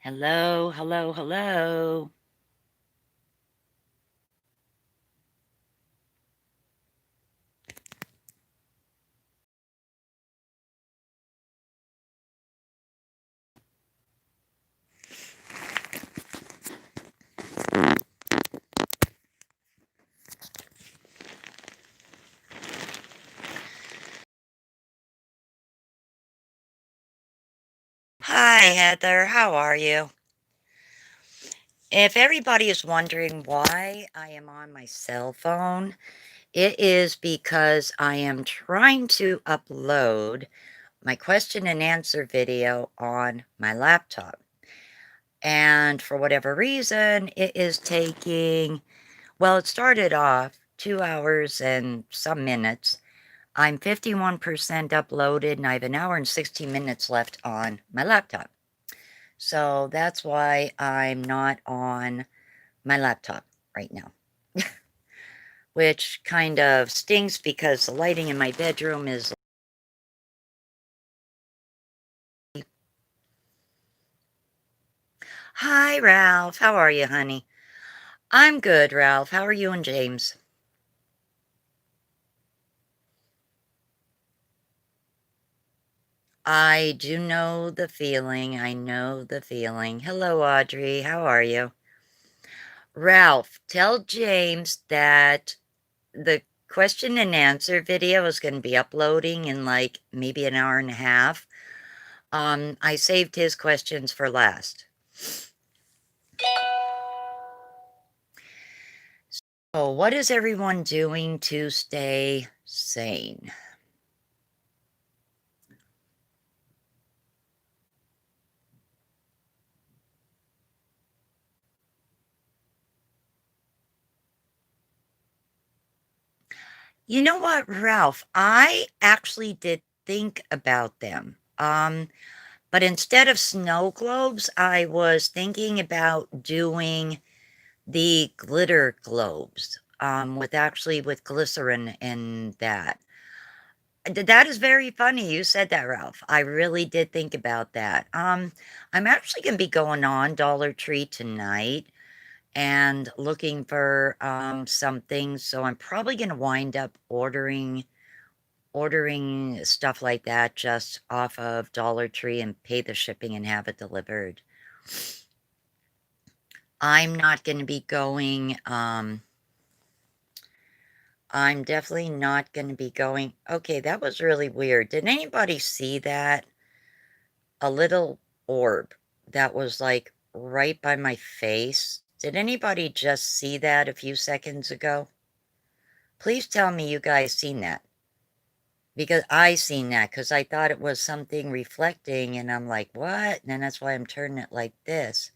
Hello, hello, hello. Hi, Heather. How are you? If everybody is wondering why I am on my cell phone, it is because I am trying to upload my question and answer video on my laptop. And for whatever reason, it is taking, well, it started off 2 hours and some minutes. I'm 51% uploaded and I have an hour and 16 minutes left on my laptop. So that's why I'm not on my laptop right now, which kind of stings because the lighting in my bedroom is. Hi, Ralph. How are you, honey? I'm good, Ralph. How are you and James? I do know the feeling. I know the feeling. Hello, Audrey. How are you? Ralph, tell James that the question and answer video is going to be uploading in like maybe an hour and a half. I saved his questions for last. So, what is everyone doing to stay sane? You know what, Ralph? I actually did think about them. But instead of snow globes, I was thinking about doing the glitter globes, with glycerin and that. That is very funny you said that, Ralph. I really did think about that. I'm actually gonna be going on Dollar Tree tonight and looking for, some things, so I'm probably gonna wind up ordering stuff like that just off of Dollar Tree and pay the shipping and have it delivered. I'm not gonna be going, I'm definitely not gonna be going. Okay, that was really weird. Did anybody see that? A little orb that was, like, right by my face. Did anybody just see that a few seconds ago? Please tell me you guys seen that. Because I seen that, because I thought it was something reflecting, and I'm like, "What?" And then that's why I'm turning it like this.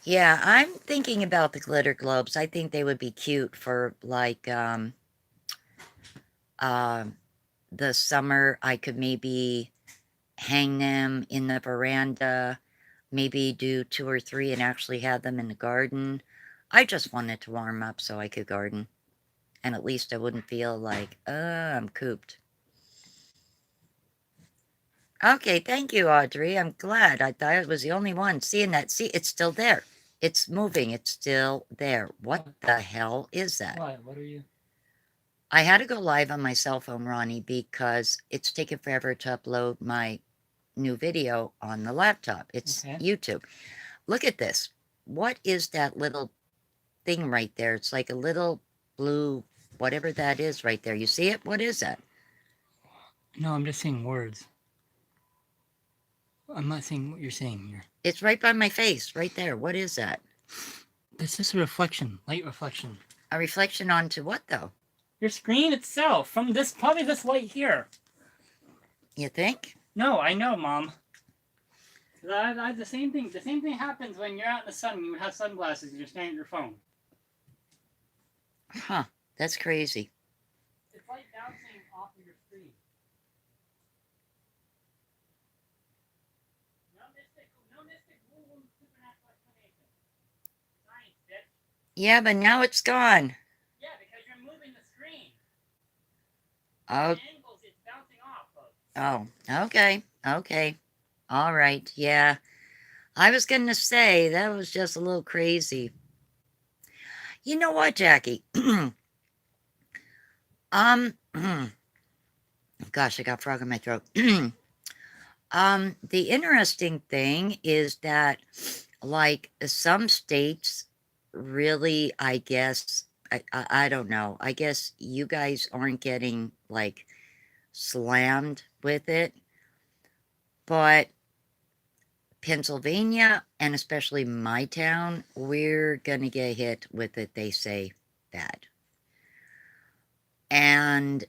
Yeah, I'm thinking about the glitter globes. I think they would be cute for, like, um, the summer. I could maybe hang them in the veranda, maybe do 2 or 3 and actually have them in the garden. I just wanted to warm up so I could garden, and at least I wouldn't feel like, I'm cooped." Okay, thank you, Audrey. I'm glad. I thought it was the only one seeing that. See, it's still there. It's moving. It's still there. What the hell is that? Why? What are you? I had to go live on my cell phone, Ronnie, because it's taken forever to upload my new video on the laptop. It's Okay. YouTube. Look at this. What is that little thing right there? It's like a little blue, whatever that is right there. You see it? What is that? No, I'm just saying words. I'm not saying what you're saying here. It's right by my face, right there. What is that? It's just a reflection, light reflection. A reflection onto what, though? Your screen itself, from this, probably this light here. You think? No, I know, Mom. The same thing. The same thing happens when you're out in the sun and you have sunglasses and you're staring at your phone. Huh. That's crazy. It's like bouncing off of your screen. No mystic, woo-woo, supernatural explanation. Science, bitch. Yeah, but now it's gone. Yeah, because you're moving the screen. Oh, The angles it's bouncing off of. oh, okay. Okay. All right. Yeah. I was going to say that was just a little crazy. You know what, Jackie? um, gosh, I got frog in my throat. The interesting thing is that, like, some states really, I guess, I don't know. I guess you guys aren't getting like slammed with it, but Pennsylvania and especially my town, we're gonna get hit with it, they say bad. And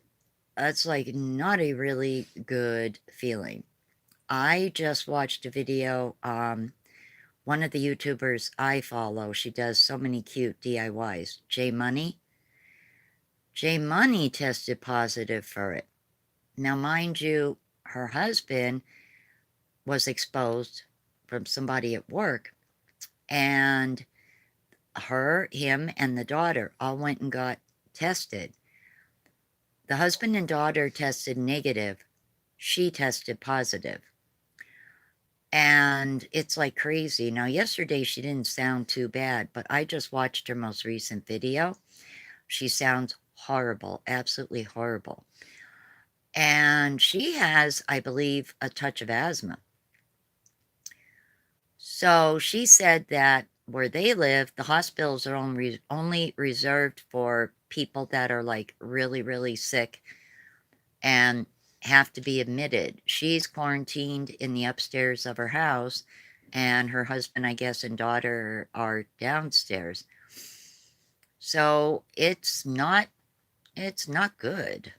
that's like not a really good feeling. I just watched a video, one of the YouTubers I follow, she does so many cute DIYs, J Money. J Money tested positive for it. Now, mind you, her husband was exposed from somebody at work, and him, and the daughter all went and got tested. The husband and daughter tested negative. She tested positive. And it's like crazy. Now, yesterday she didn't sound too bad, but I just watched her most recent video. She sounds horrible, absolutely horrible. And she has, I believe, a touch of asthma. So she said that where they live, the hospitals are only reserved for people that are like really, really sick and have to be admitted. She's quarantined in the upstairs of her house, and her husband, I guess, and daughter are downstairs. So it's not good.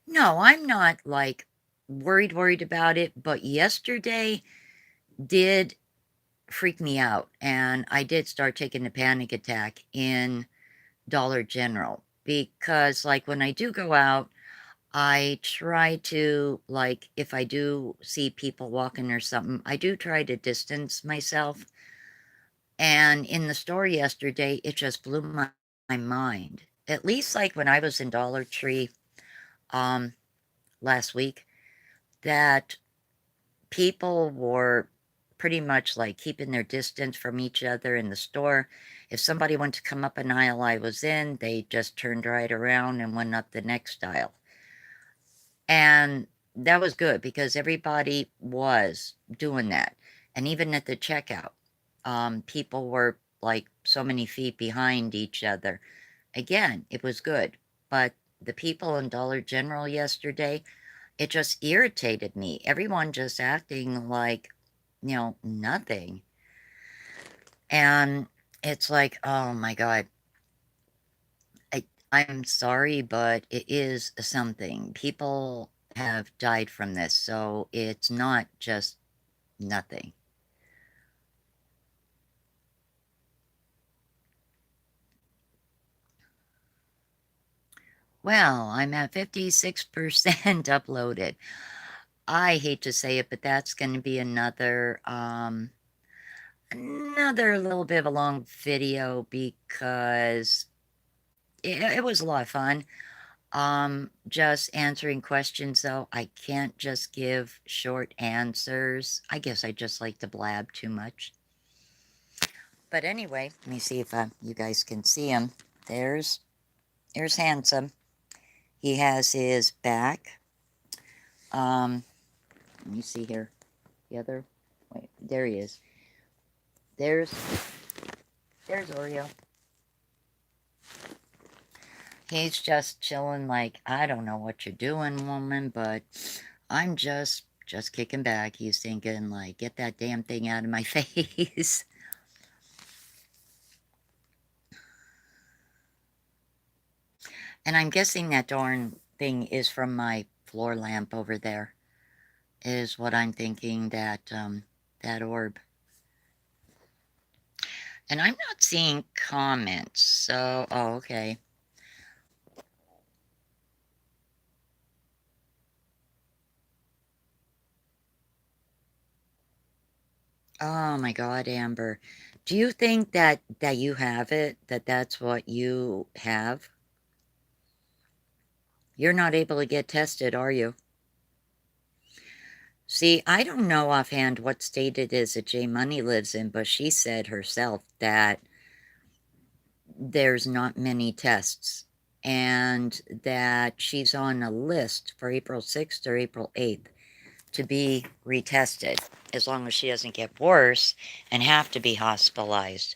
No, I'm not like worried about it, but yesterday did freak me out, and I did start taking a panic attack in Dollar General because, like, when I do go out, I try to, like, if I do see people walking or something, I do try to distance myself. And in the store yesterday, it just blew my mind. At least, like, when I was in Dollar Tree um, last week, that people were pretty much like keeping their distance from each other in the store. If somebody wanted to come up an aisle I was in, they just turned right around and went up the next aisle. And that was good because everybody was doing that. And even at the checkout, people were like so many feet behind each other. Again, it was good. But the people in Dollar General yesterday, it just irritated me. Everyone just acting like, nothing. And it's like, oh my God, I'm sorry, but it is something. People have died from this, so it's not just nothing. Well, I'm at 56% uploaded. I hate to say it, but that's going to be another little bit of a long video because it was a lot of fun. Just answering questions though. I can't just give short answers. I guess I just like to blab too much. But anyway, let me see if you guys can see him. There's Handsome. He has his back. Let me see here. The other, wait, there he is. There's Oreo. He's just chilling like, I don't know what you're doing, woman, but I'm just kicking back. He's thinking like, get that damn thing out of my face. And I'm guessing that darn thing is from my floor lamp over there, is what I'm thinking, that orb. And I'm not seeing comments, so, oh, okay. Oh my God, Amber. Do you think that you have it? That's what you have? You're not able to get tested, are you? See, I don't know offhand what state it is that Jay Money lives in, but she said herself that there's not many tests and that she's on a list for April 6th or April 8th to be retested as long as she doesn't get worse and have to be hospitalized.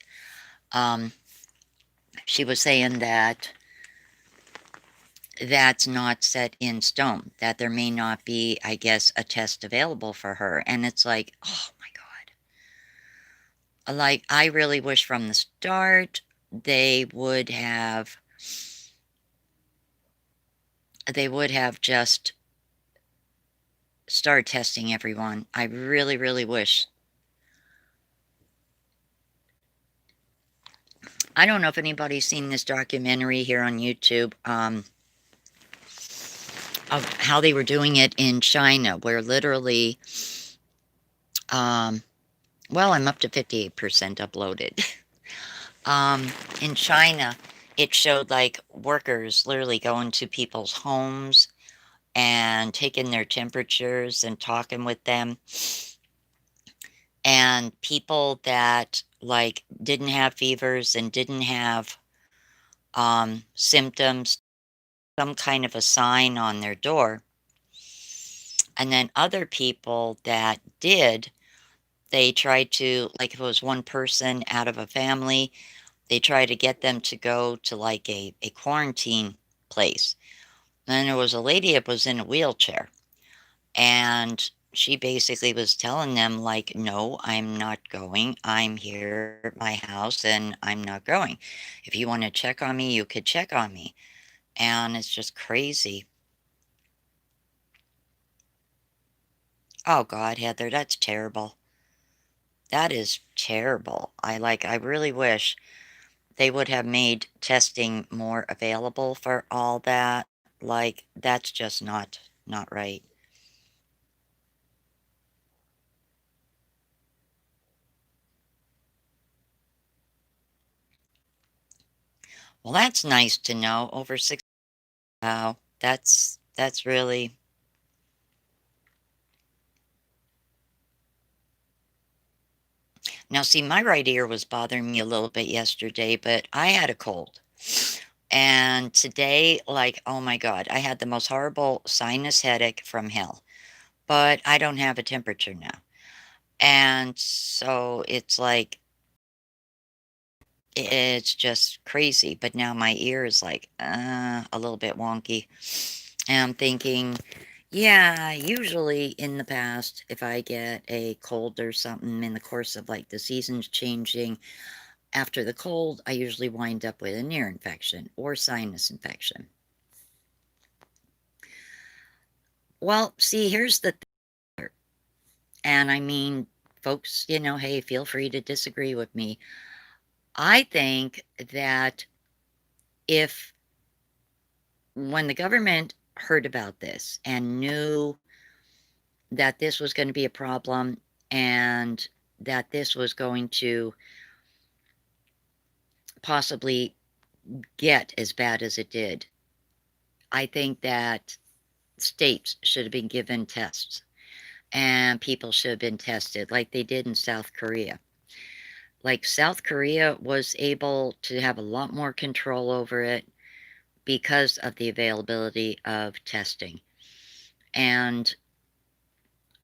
She was saying that that's not set in stone, that there may not be, I guess, a test available for her. And it's like, oh my God. Like, I really wish from the start they would have just started testing everyone. I really, really wish. I don't know if anybody's seen this documentary here on YouTube, of how they were doing it in China, where literally, well, I'm up to 58% uploaded. In China, it showed like workers literally going to people's homes and taking their temperatures and talking with them. And people that like didn't have fevers and didn't have symptoms, some kind of a sign on their door. And then other people that did, they tried to, like if it was one person out of a family, they tried to get them to go to like a quarantine place. And then there was a lady that was in a wheelchair. And she basically was telling them, like, no, I'm not going. I'm here at my house and I'm not going. If you want to check on me, you could check on me. And it's just crazy. Oh God, Heather, that's terrible. That is terrible. I really wish they would have made testing more available for all that. Like, that's just not right. Well, that's nice to know. Over 6. Wow, that's really. Now, see, my right ear was bothering me a little bit yesterday, but I had a cold. And today, like, oh my God, I had the most horrible sinus headache from hell. But I don't have a temperature now. And so it's like, it's just crazy. But now my ear is like a little bit wonky. And I'm thinking, yeah, usually in the past, if I get a cold or something in the course of like the seasons changing, after the cold, I usually wind up with an ear infection or sinus infection. Well, see, here's the thing. And I mean, folks, hey, feel free to disagree with me. I think that if when the government heard about this and knew that this was going to be a problem and that this was going to possibly get as bad as it did, I think that states should have been given tests and people should have been tested like they did in South Korea. Like South Korea was able to have a lot more control over it because of the availability of testing. And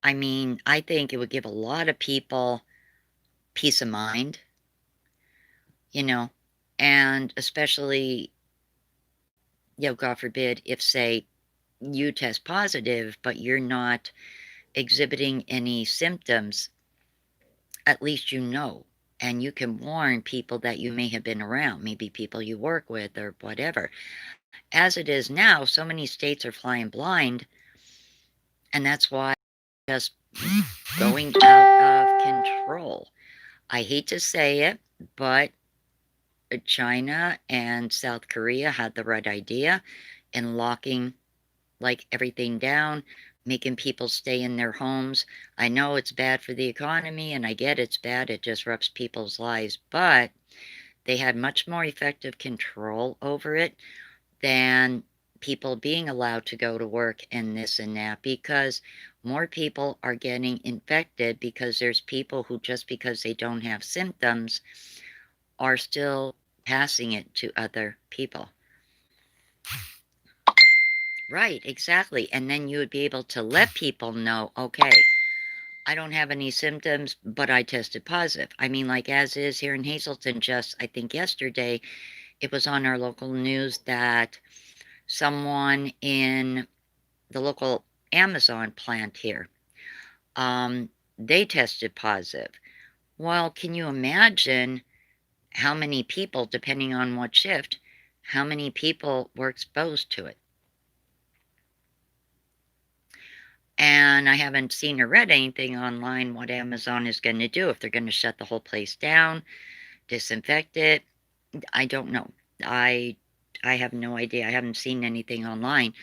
I mean, I think it would give a lot of people peace of mind, you know, and especially, God forbid, if, say, you test positive, but you're not exhibiting any symptoms, at least you know. And you can warn people that you may have been around, maybe people you work with or whatever. As it is now, so many states are flying blind, and that's why it's just going out of control. I hate to say it, but China and South Korea had the right idea in locking like everything down, making people stay in their homes. I know it's bad for the economy and I get it's bad, it disrupts people's lives, but they had much more effective control over it than people being allowed to go to work and this and that, because more people are getting infected, because there's people who, just because they don't have symptoms, are still passing it to other people. Right, exactly. And then you would be able to let people know, okay, I don't have any symptoms, but I tested positive. I mean, like as is here in Hazleton, just I think yesterday, it was on our local news that someone in the local Amazon plant here, they tested positive. Well, can you imagine how many people, depending on what shift, how many people were exposed to it? And I haven't seen or read anything online what Amazon is going to do, if they're going to shut the whole place down, disinfect it. I don't know. I I have no idea. I haven't seen anything online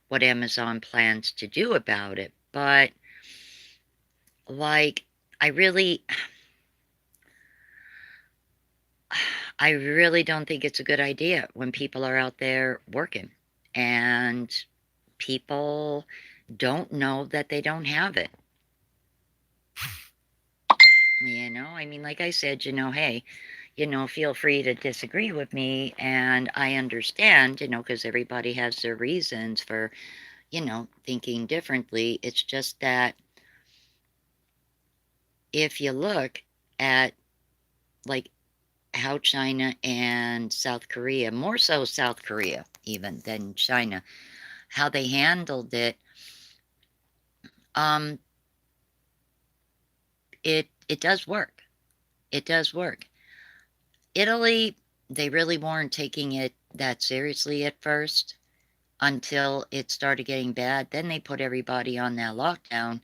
what Amazon plans to do about it. But like I really I really don't think it's a good idea when people are out there working and people don't know that they don't have it. I mean, like I said, hey, feel free to disagree with me, and I understand, because everybody has their reasons for, thinking differently. It's just that if you look at, like, how China and South Korea, more so South Korea even than China, how they handled it, um, it does work. It does work. Italy, they really weren't taking it that seriously at first until it started getting bad. Then they put everybody on that lockdown,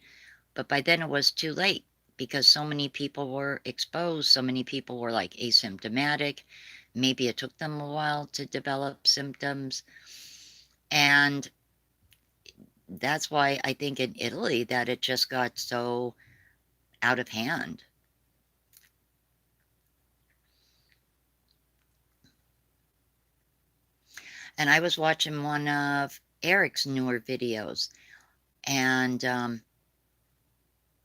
but by then it was too late because so many people were exposed. So many people were like asymptomatic. Maybe it took them a while to develop symptoms. And that's why I think in Italy that it just got so out of hand. And I was watching one of Eric's newer videos, and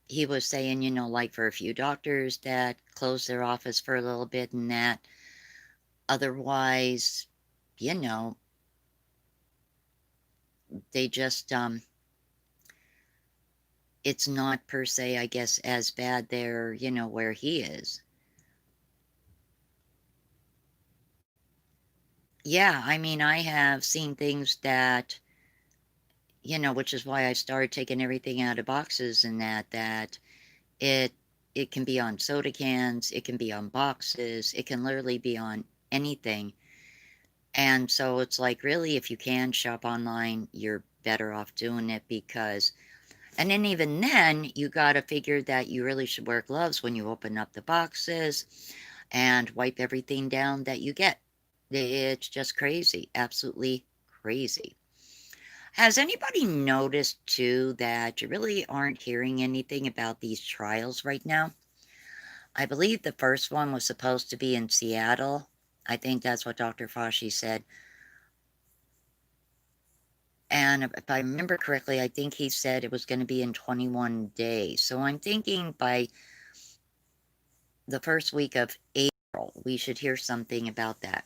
he was saying, like for a few doctors that closed their office for a little bit and that otherwise, you know, they just, it's not per se, I guess, as bad there, where he is. Yeah, I mean, I have seen things that, which is why I started taking everything out of boxes and that it it can be on soda cans, it can be on boxes, it can literally be on anything. And so it's like, really, if you can shop online, you're better off doing it because, and then even then, you got to figure that you really should wear gloves when you open up the boxes and wipe everything down that you get. It's just crazy, absolutely crazy. Has anybody noticed too that you really aren't hearing anything about these trials right now? I believe the first one was supposed to be in Seattle. I think that's what Dr. Fauci said. And if I remember correctly, I think he said it was going to be in 21 days. So I'm thinking by the first week of April, we should hear something about that.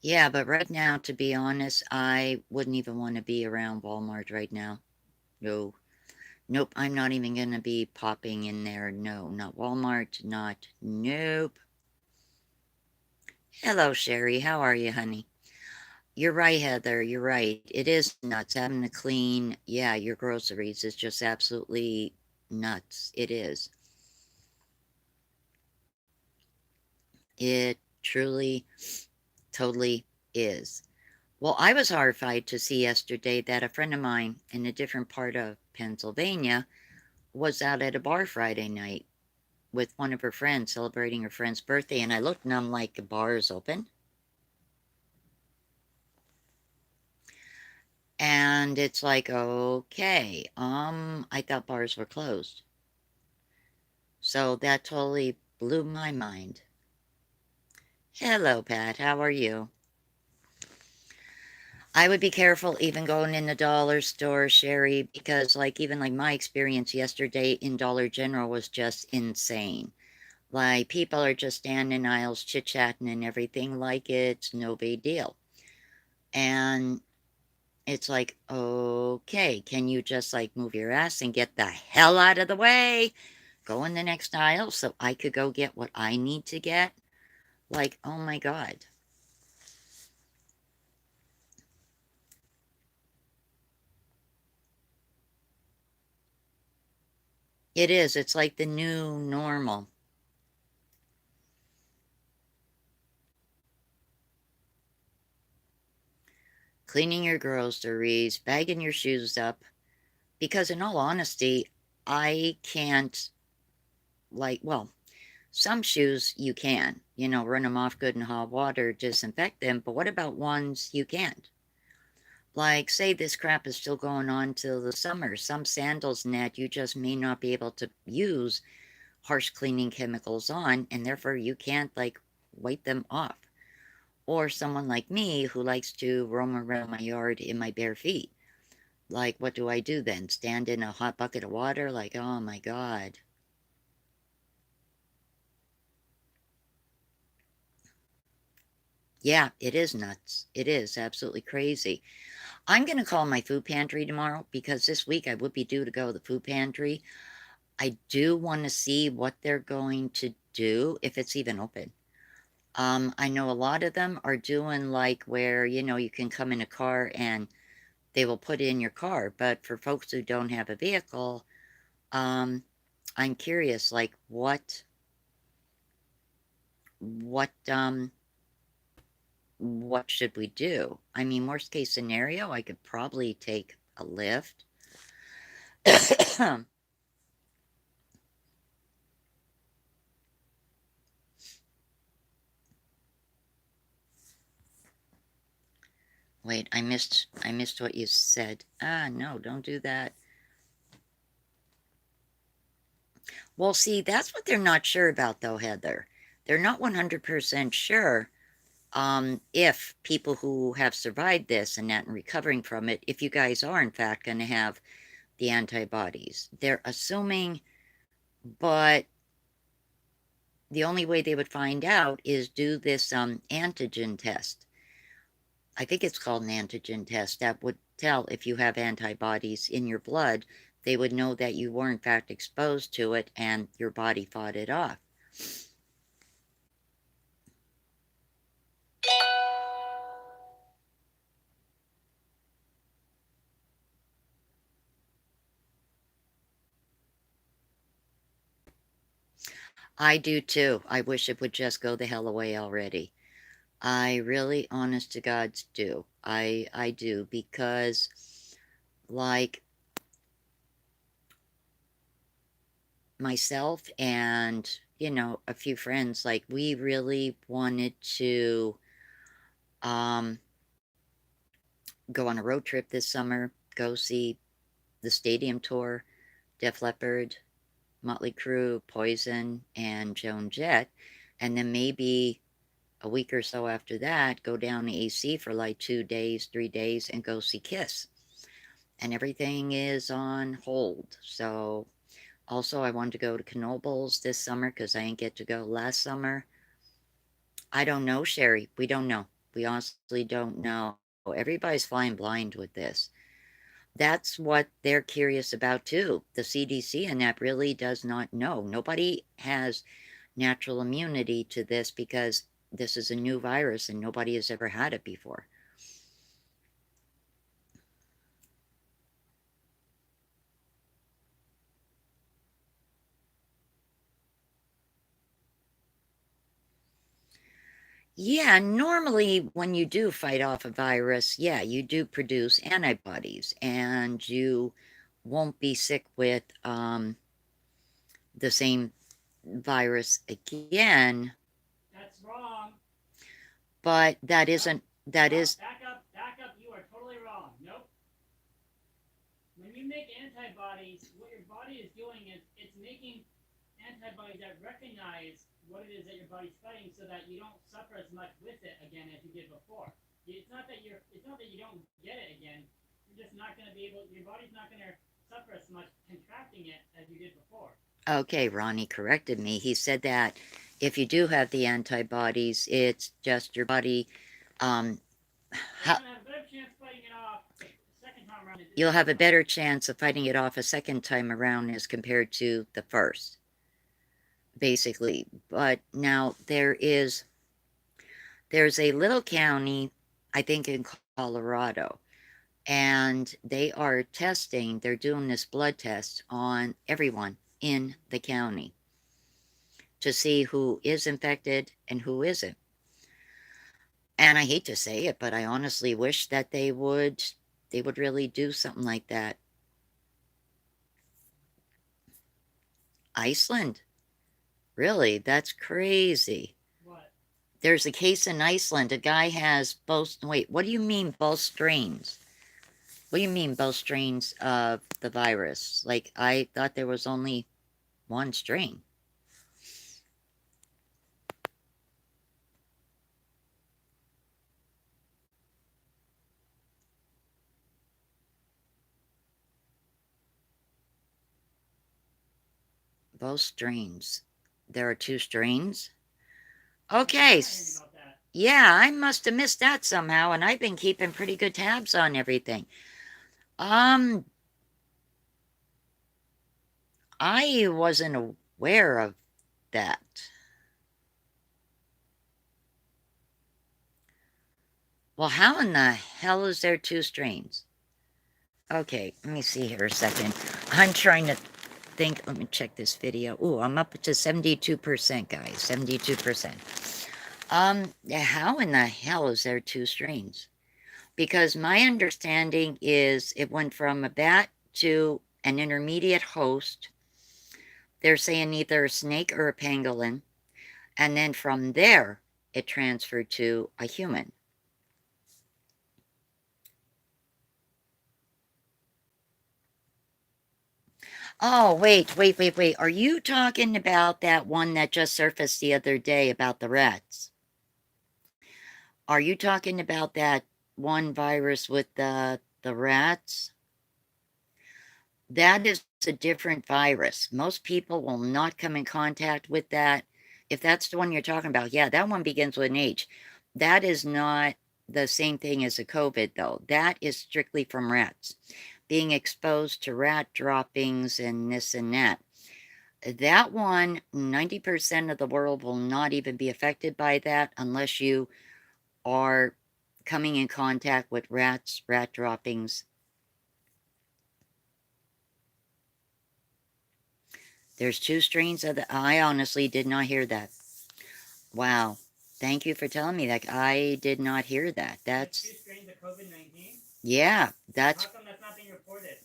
Yeah, but right now, to be honest, I wouldn't even want to be around Walmart right now. No. Nope, I'm not even going to be popping in there. No, not Walmart, not, nope. Hello, Sherry. How are you, honey? You're right, Heather. You're right. It is nuts having to clean, yeah, your groceries is just absolutely nuts. It is. It truly, totally is. Well, I was horrified to see yesterday that a friend of mine in a different part of Pennsylvania was out at a bar Friday night with one of her friends celebrating her friend's birthday. And I looked and I'm like, the bar is open. And it's like, okay, I thought bars were closed. So that totally blew my mind. Hello, Pat. How are you? I would be careful even going in the dollar store, Sherry, because even like my experience yesterday in Dollar General was just insane. Like people are just standing in aisles chit-chatting and everything like it's no big deal. And it's like, okay, can you just like move your ass and get the hell out of the way? Go in the next aisle so I could go get what I need to get? Like, oh my God. It is. It's like the new normal. Cleaning your groceries, bagging your shoes up. Because in all honesty, I can't, well, some shoes you can, run them off good in hot water, disinfect them. But what about ones you can't? Like, say this crap is still going on till the summer. Some sandals and that you just may not be able to use harsh cleaning chemicals on, and therefore you can't, like, wipe them off. Or someone like me who likes to roam around my yard in my bare feet. Like, what do I do then? Stand in a hot bucket of water? Like, oh my God. Yeah, it is nuts. It is absolutely crazy. I'm going to call my food pantry tomorrow because this week I would be due to go to the food pantry. I do want to see what they're going to do, if it's even open. I know a lot of them are doing like where, you can come in a car and they will put it in your car. But for folks who don't have a vehicle, um, I'm curious, like what should we do? I mean, worst case scenario, I could probably take a lift. Wait, I missed what you said. Ah, no, don't do that. Well, see, that's what they're not sure about though, Heather. They're not 100% sure if people who have survived this and that and recovering from it, if you guys are in fact going to have the antibodies. They're assuming, but the only way they would find out is do this antigen test. I think it's called an antigen test that would tell if you have antibodies in your blood. They would know that you were in fact exposed to it and your body fought it off. I do too. I wish it would just go the hell away already. I really, honest to God's do. I do because, like, myself and a few friends, like, we really wanted to um go on a road trip this summer, go see the stadium tour, Def Leppard, Motley Crue, Poison, and Joan Jett, and then maybe a week or so after that, go down to AC for like 2 days, 3 days, and go see Kiss. And everything is on hold. So, also, I wanted to go to Knoebels this summer because I didn't get to go last summer. I don't know, Sherry. We don't know. We honestly don't know. Everybody's flying blind with this. That's what they're curious about too. The CDC and that really does not know. Nobody has natural immunity to this because this is a new virus and nobody has ever had it before. Yeah, normally when you do fight off a virus, yeah, you do produce antibodies and you won't be sick with the same virus again, That's wrong. but that isn't, that is, Back up. You are totally wrong. Nope. When you make antibodies, what your body is doing is it's making antibodies that recognize what it is that your body's fighting, so that you don't suffer as much with it again as you did before. It's not that you don't get it again. You're just not going to be able. Your body's not going to suffer as much contracting it as you did before. Okay, Ronnie corrected me. He said that if you do have the antibodies, it's just your body. Um, You'll have a better chance fighting it off the second time around. You'll have a better chance of fighting it off a second time around as compared to the first, basically. But now there's a little county, I think in Colorado, and they're doing this blood test on everyone in the county to see who is infected and who isn't. And I hate to say it, but I honestly wish that they would really do something like that. Iceland? Really? That's crazy. What? There's a case in Iceland. A guy has both. Wait, what do you mean both strains? What do you mean both strains of the virus? Like, I thought there was only one strain. Both strains. There are two strains? Okay. Yeah, I must have missed that somehow, and I've been keeping pretty good tabs on everything. I wasn't aware of that. Well, how in the hell is there two strains? Okay, let me see here a second. I'm trying to think. Let me check this video. Ooh, I'm up to 72%, guys. 72%. How in the hell is there two strains? Because my understanding is it went from a bat to an intermediate host. They're saying either a snake or a pangolin. And then from there, it transferred to a human. Oh, wait. Are you talking about that one that just surfaced the other day about the rats? Are you talking about that one virus with the rats? That is a different virus. Most people will not come in contact with that. If that's the one you're talking about, yeah, that one begins with an H. That is not the same thing as a COVID, though. That is strictly from rats. Being exposed to rat droppings and this and that. That one, 90% of the world will not even be affected by that unless you are coming in contact with rats, rat droppings. There's two strains of the... I honestly did not hear that. Wow. Thank you for telling me that. I did not hear that. That's... Two strains of COVID-19? Yeah, that's... How come that's not being reported?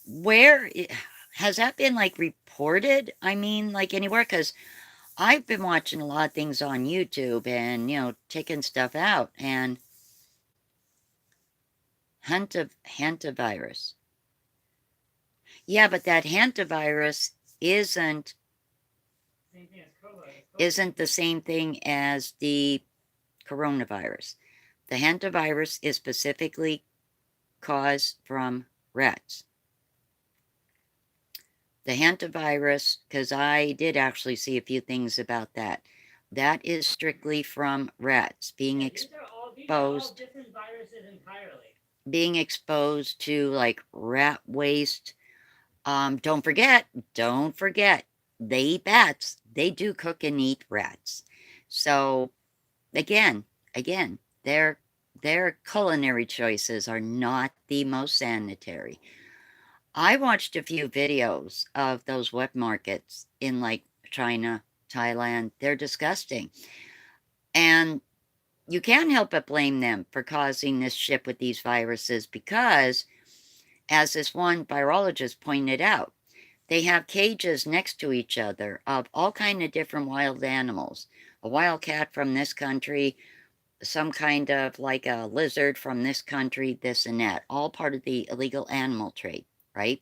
Where... Has that been, like, reported? I mean, like, anywhere? Because I've been watching a lot of things on YouTube and, you know, taking stuff out. And... hantavirus. Yeah, but that hantavirus isn't the same thing as the coronavirus. The hantavirus is specifically caused from rats. The hantavirus, because I did actually see a few things about that. That is strictly from rats being exposed. These are all different viruses entirely. Being exposed to like rat waste. Don't forget, they eat bats. They do cook and eat rats. So again, their culinary choices are not the most sanitary. I watched a few videos of those wet markets in like China, Thailand. They're disgusting. And you can't help but blame them for causing this shit with these viruses because, as this one virologist pointed out, they have cages next to each other of all kind of different wild animals. A wild cat from this country, some kind of like a lizard from this country, this and that. All part of the illegal animal trade, right?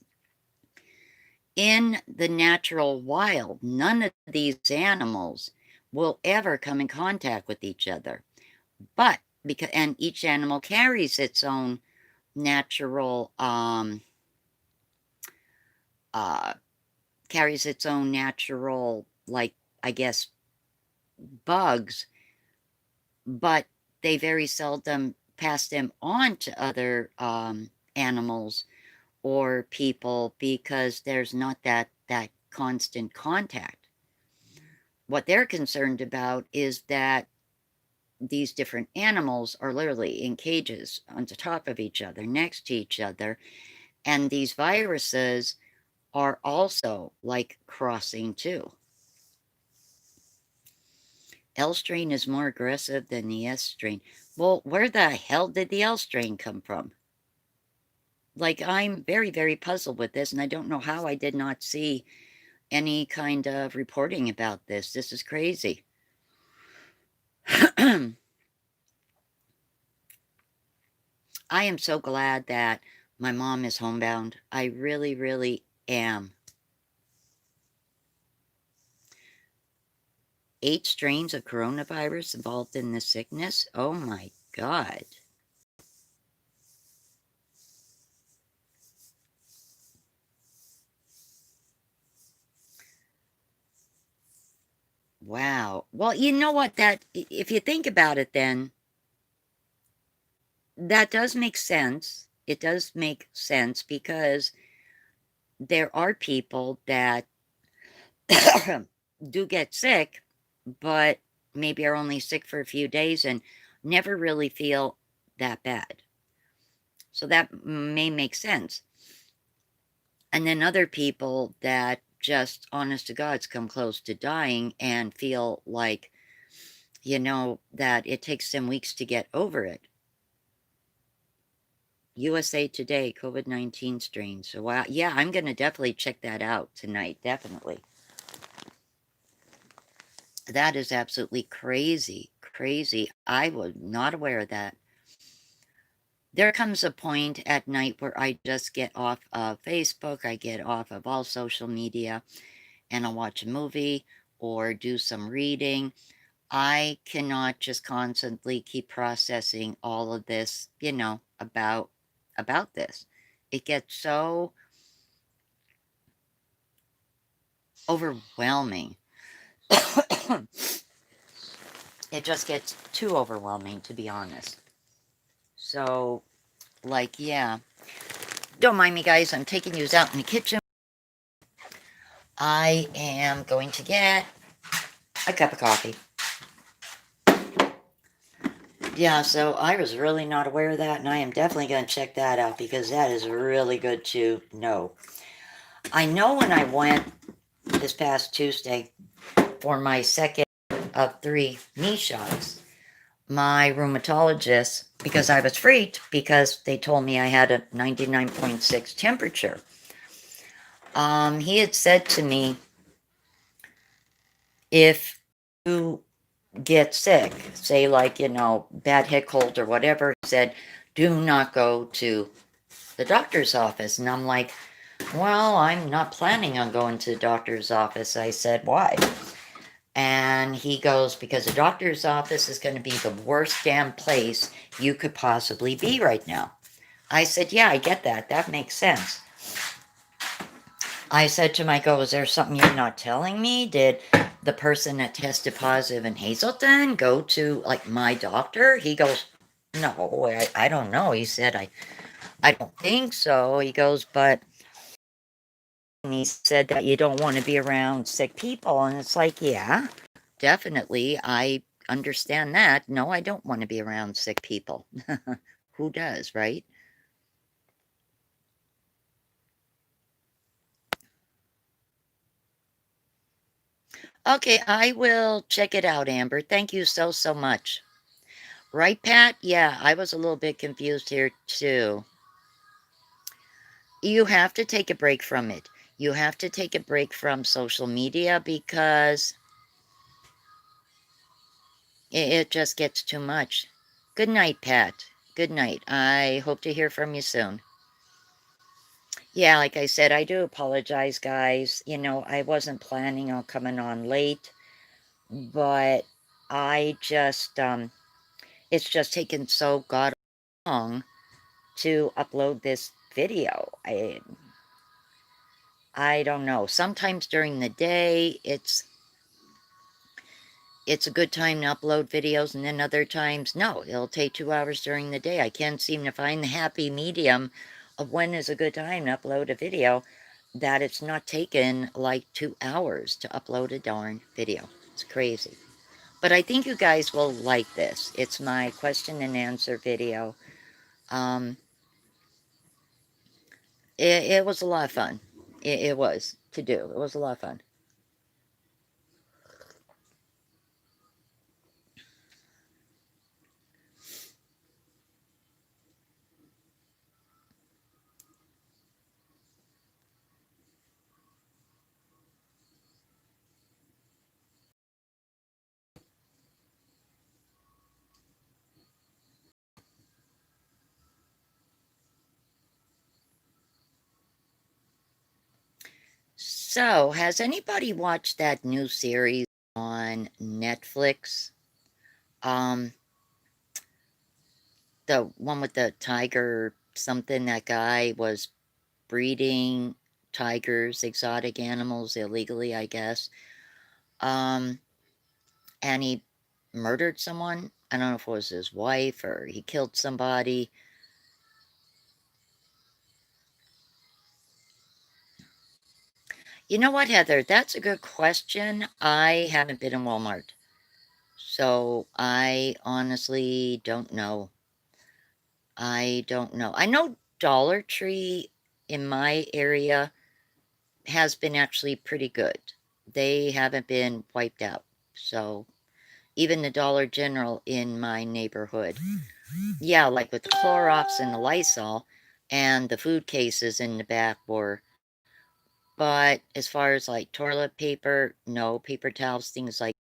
In the natural wild, none of these animals will ever come in contact with each other. But and each animal carries its own natural uh carries its own natural, like, I guess, bugs, but they very seldom pass them on to other animals or people because there's not that constant contact. What they're concerned about is that these different animals are literally in cages on the top of each other, next to each other, and these viruses are also like crossing too. L strain is more aggressive than the S strain. Well, where the hell did the L strain come from? Like, I'm very, very puzzled with this, and I don't know how I did not see any kind of reporting about this. This is crazy. I am so glad that my mom is homebound. I really, really am. 8 strains of coronavirus involved in the sickness? Oh my God. Wow. Well, you know what? If you think about it, then that does make sense. It does make sense because there are people that do get sick, but maybe are only sick for a few days and never really feel that bad. So that may make sense. And then other people that just, honest to God's, come close to dying and feel like, that it takes them weeks to get over it. USA Today, COVID-19 strain. So, yeah, I'm going to definitely check that out tonight. Definitely. That is absolutely crazy. Crazy. I was not aware of that. There comes a point at night where I just get off of Facebook, I get off of all social media, and I'll watch a movie or do some reading. I cannot just constantly keep processing all of this, about this. It gets so overwhelming. It just gets too overwhelming, to be honest. So, like, yeah. Don't mind me, guys. I'm taking you out in the kitchen. I am going to get a cup of coffee. Yeah, so I was really not aware of that, and I am definitely going to check that out because that is really good to know. I know when I went this past Tuesday for my second of 3 knee shots, my rheumatologist, because I was freaked because they told me I had a 99.6 temperature, he had said to me, if you get sick, say like, bad head cold or whatever, he said, do not go to the doctor's office. And I'm like, well, I'm not planning on going to the doctor's office. I said, why? And he goes, because the doctor's office is going to be the worst damn place you could possibly be right now. I said, yeah, I get that. That makes sense. I said to Michael, is there something you're not telling me? Did the person that tested positive in Hazleton go to, like, my doctor? He goes, no, I don't know. He said, I don't think so. He goes, but he said that you don't want to be around sick people. And it's like, yeah, definitely. I understand that. No, I don't want to be around sick people. Who does, right? Okay, I will check it out, Amber. Thank you so, so much. Right, Pat? Yeah, I was a little bit confused here too. You have to take a break from it. You have to take a break from social media because it just gets too much. Good night, Pat. Good night. I hope to hear from you soon. Yeah, like I said, I do apologize, guys. You know, I wasn't planning on coming on late, but I just, it's just taken so god long to upload this video. I don't know. Sometimes during the day, it's a good time to upload videos, and then other times, no, it'll take 2 hours during the day. I can't seem to find the happy medium of when is a good time to upload a video, that it's not taken like 2 hours to upload a darn video. It's crazy. But I think you guys will like this. It's my question and answer video. Um, it was a lot of fun. It was to do. It was a lot of fun. So, has anybody watched that new series on Netflix? Um, the one with the tiger something, that guy was breeding tigers, exotic animals illegally, I guess. Um, and he murdered someone. I don't know if it was his wife or he killed somebody. You know what, Heather? That's a good question. I haven't been in Walmart, so I honestly don't know. I don't know. I know Dollar Tree in my area has been actually pretty good. They haven't been wiped out. So even the Dollar General in my neighborhood, yeah, like with the Clorox and the Lysol and the food cases in the back were. But as far as like toilet paper, no, paper towels, things like,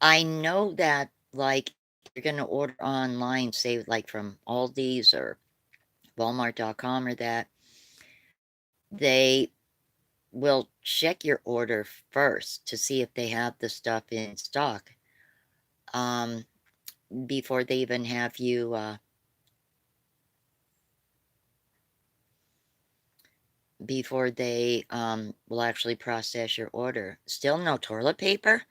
I know that like you're going to order online, say like from Aldi's or Walmart.com or that, they will check your order first to see if they have the stuff in stock, um, before they even have you, before they will actually process your order. Still no toilet paper?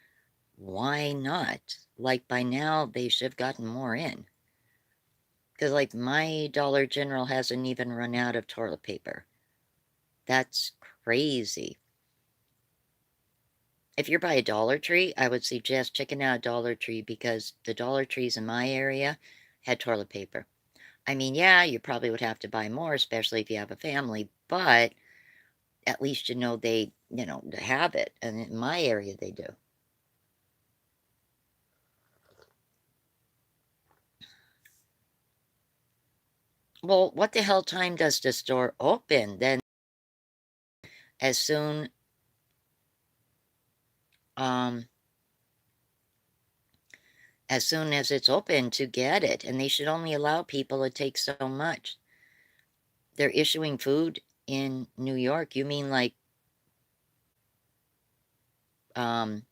Why not? Like by now, they should have gotten more in. Because like my Dollar General hasn't even run out of toilet paper. That's crazy. If you're by a Dollar Tree, I would suggest checking out Dollar Tree, because the Dollar Trees in my area had toilet paper. I mean, yeah, you probably would have to buy more, especially if you have a family, but at least you know they have it. And in my area, they do. Well, what the hell time does the store open? Then as soon um as soon as it's open to get it, and they should only allow people to take so much. They're issuing food in New York. You mean like, um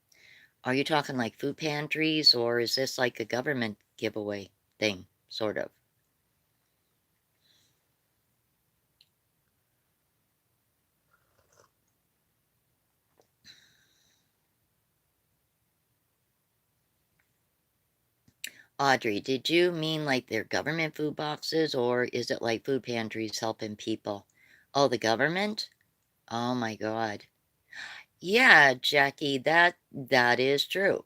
are you talking like food pantries, or is this like a government giveaway thing, sort of? Audrey, did you mean like their government food boxes, or is it like food pantries helping people? Oh, the government? Oh my God. Yeah, Jackie, that is true.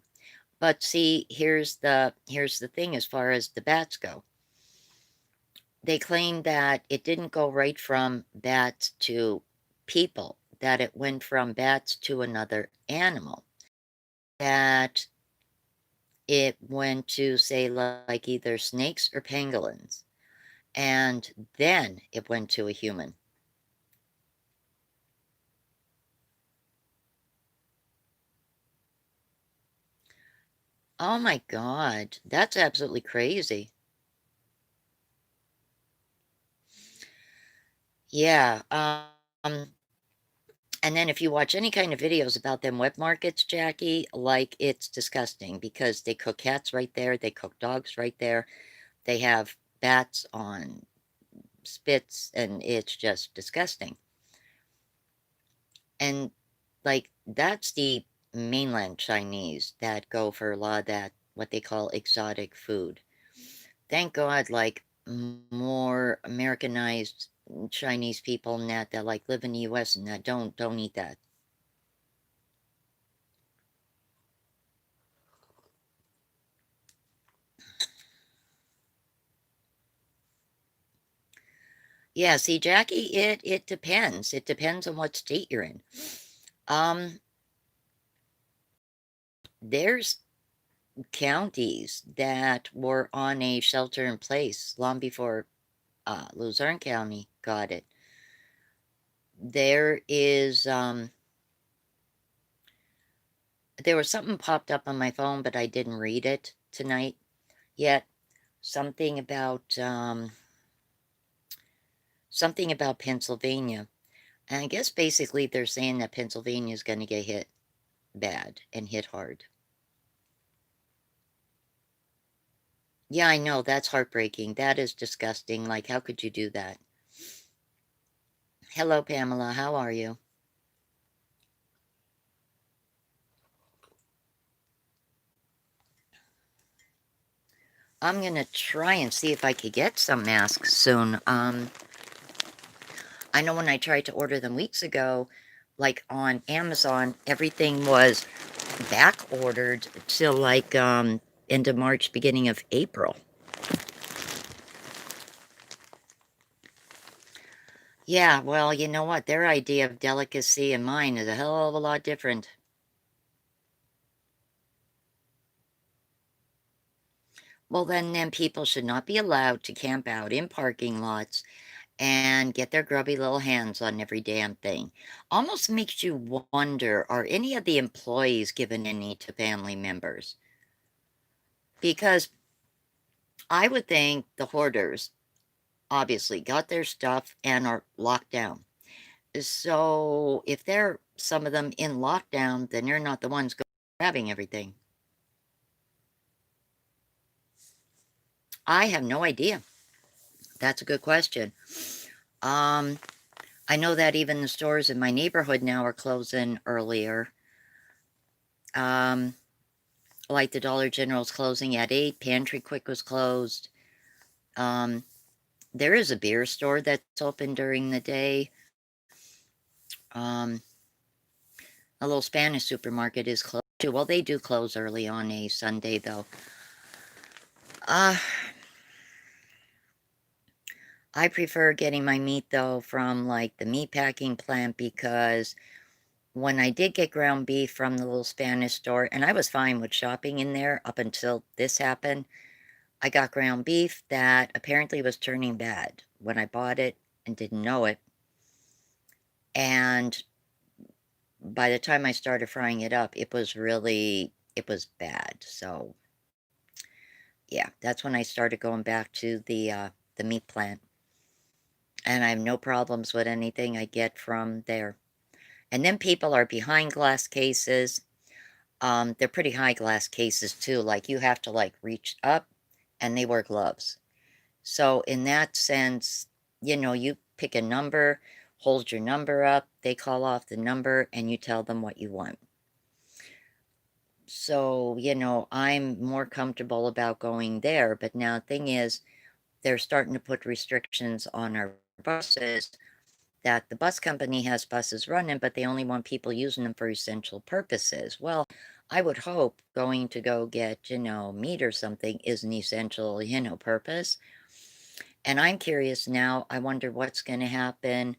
But see, here's the thing as far as the bats go. They claim that it didn't go right from bats to people, that it went from bats to another animal, that it went to, say, like either snakes or pangolins, and then it went to a human. Oh my God. That's absolutely crazy. Yeah. And then if you watch any kind of videos about them wet markets, Jackie, like it's disgusting because they cook cats right there, they cook dogs right there, they have bats on spits, and it's just disgusting. And like that's the mainland Chinese that go for a lot of that, what they call exotic food. Thank God, like more Americanized Chinese people and that like live in the US and that don't eat that. Yeah, see, Jackie, it depends. It depends on what state you're in. Um, there's counties that were on a shelter in place long before Luzerne County got it. There is there was something popped up on my phone, but I didn't read it tonight yet. Something about Pennsylvania. And I guess basically they're saying that Pennsylvania is going to get hit bad and hit hard. Yeah, I know. That's heartbreaking. That is disgusting. Like, how could you do that? Hello, Pamela. How are you? I'm going to try and see if I could get some masks soon. I know when I tried to order them weeks ago, like on Amazon, everything was back ordered till like end of March, beginning of April. Yeah, well, you know what? Their idea of delicacy and mine is a hell of a lot different. Well, then people should not be allowed to camp out in parking lots and get their grubby little hands on every damn thing. Almost makes you wonder, are any of the employees giving any to family members? Because I would think the hoarders obviously got their stuff and are locked down. So if they're some of them in lockdown, then they're not the ones grabbing everything. I have no idea. That's a good question. Um, I know that even the stores in my neighborhood now are closing earlier. Um, like the Dollar General's closing at 8, Pantry Quick was closed. Um, there is a beer store that's open during the day. Um, a little Spanish supermarket is closed too. Well, they do close early on a Sunday though. Uh, I prefer getting my meat though from like the meat packing plant because when I did get ground beef from the little Spanish store, and I was fine with shopping in there up until this happened, I got ground beef that apparently was turning bad when I bought it and didn't know it. And by the time I started frying it up, it was bad. So yeah, that's when I started going back to the meat plant. And I have no problems with anything I get from there. And then people are behind glass cases. They're pretty high glass cases too. Like you have to like reach up and they wear gloves. So in that sense, you pick a number, hold your number up, they call off the number, and you tell them what you want. So, I'm more comfortable about going there. But now the thing is, they're starting to put restrictions on our buses that the bus company has buses running, but they only want people using them for essential purposes. Well, I would hope going to go get, meat or something is an essential, purpose. And I'm curious now. I wonder what's going to happen.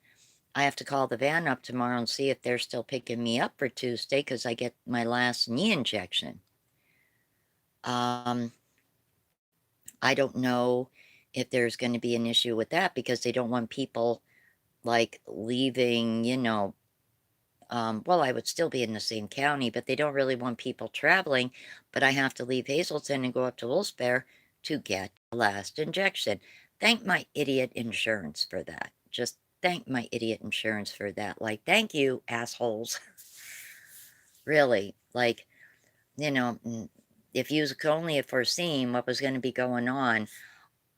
I have to call the van up tomorrow and see if they're still picking me up for Tuesday because I get my last knee injection. Um, I don't know if there's going to be an issue with that because they don't want people like leaving, Well, I would still be in the same county, but they don't really want people traveling. But I have to leave Hazelton and go up to Wilkes-Barre to get the last injection. Thank my idiot insurance for that. Just thank my idiot insurance for that. Like, thank you, assholes. Really. Like, if you could only have foreseen what was going to be going on,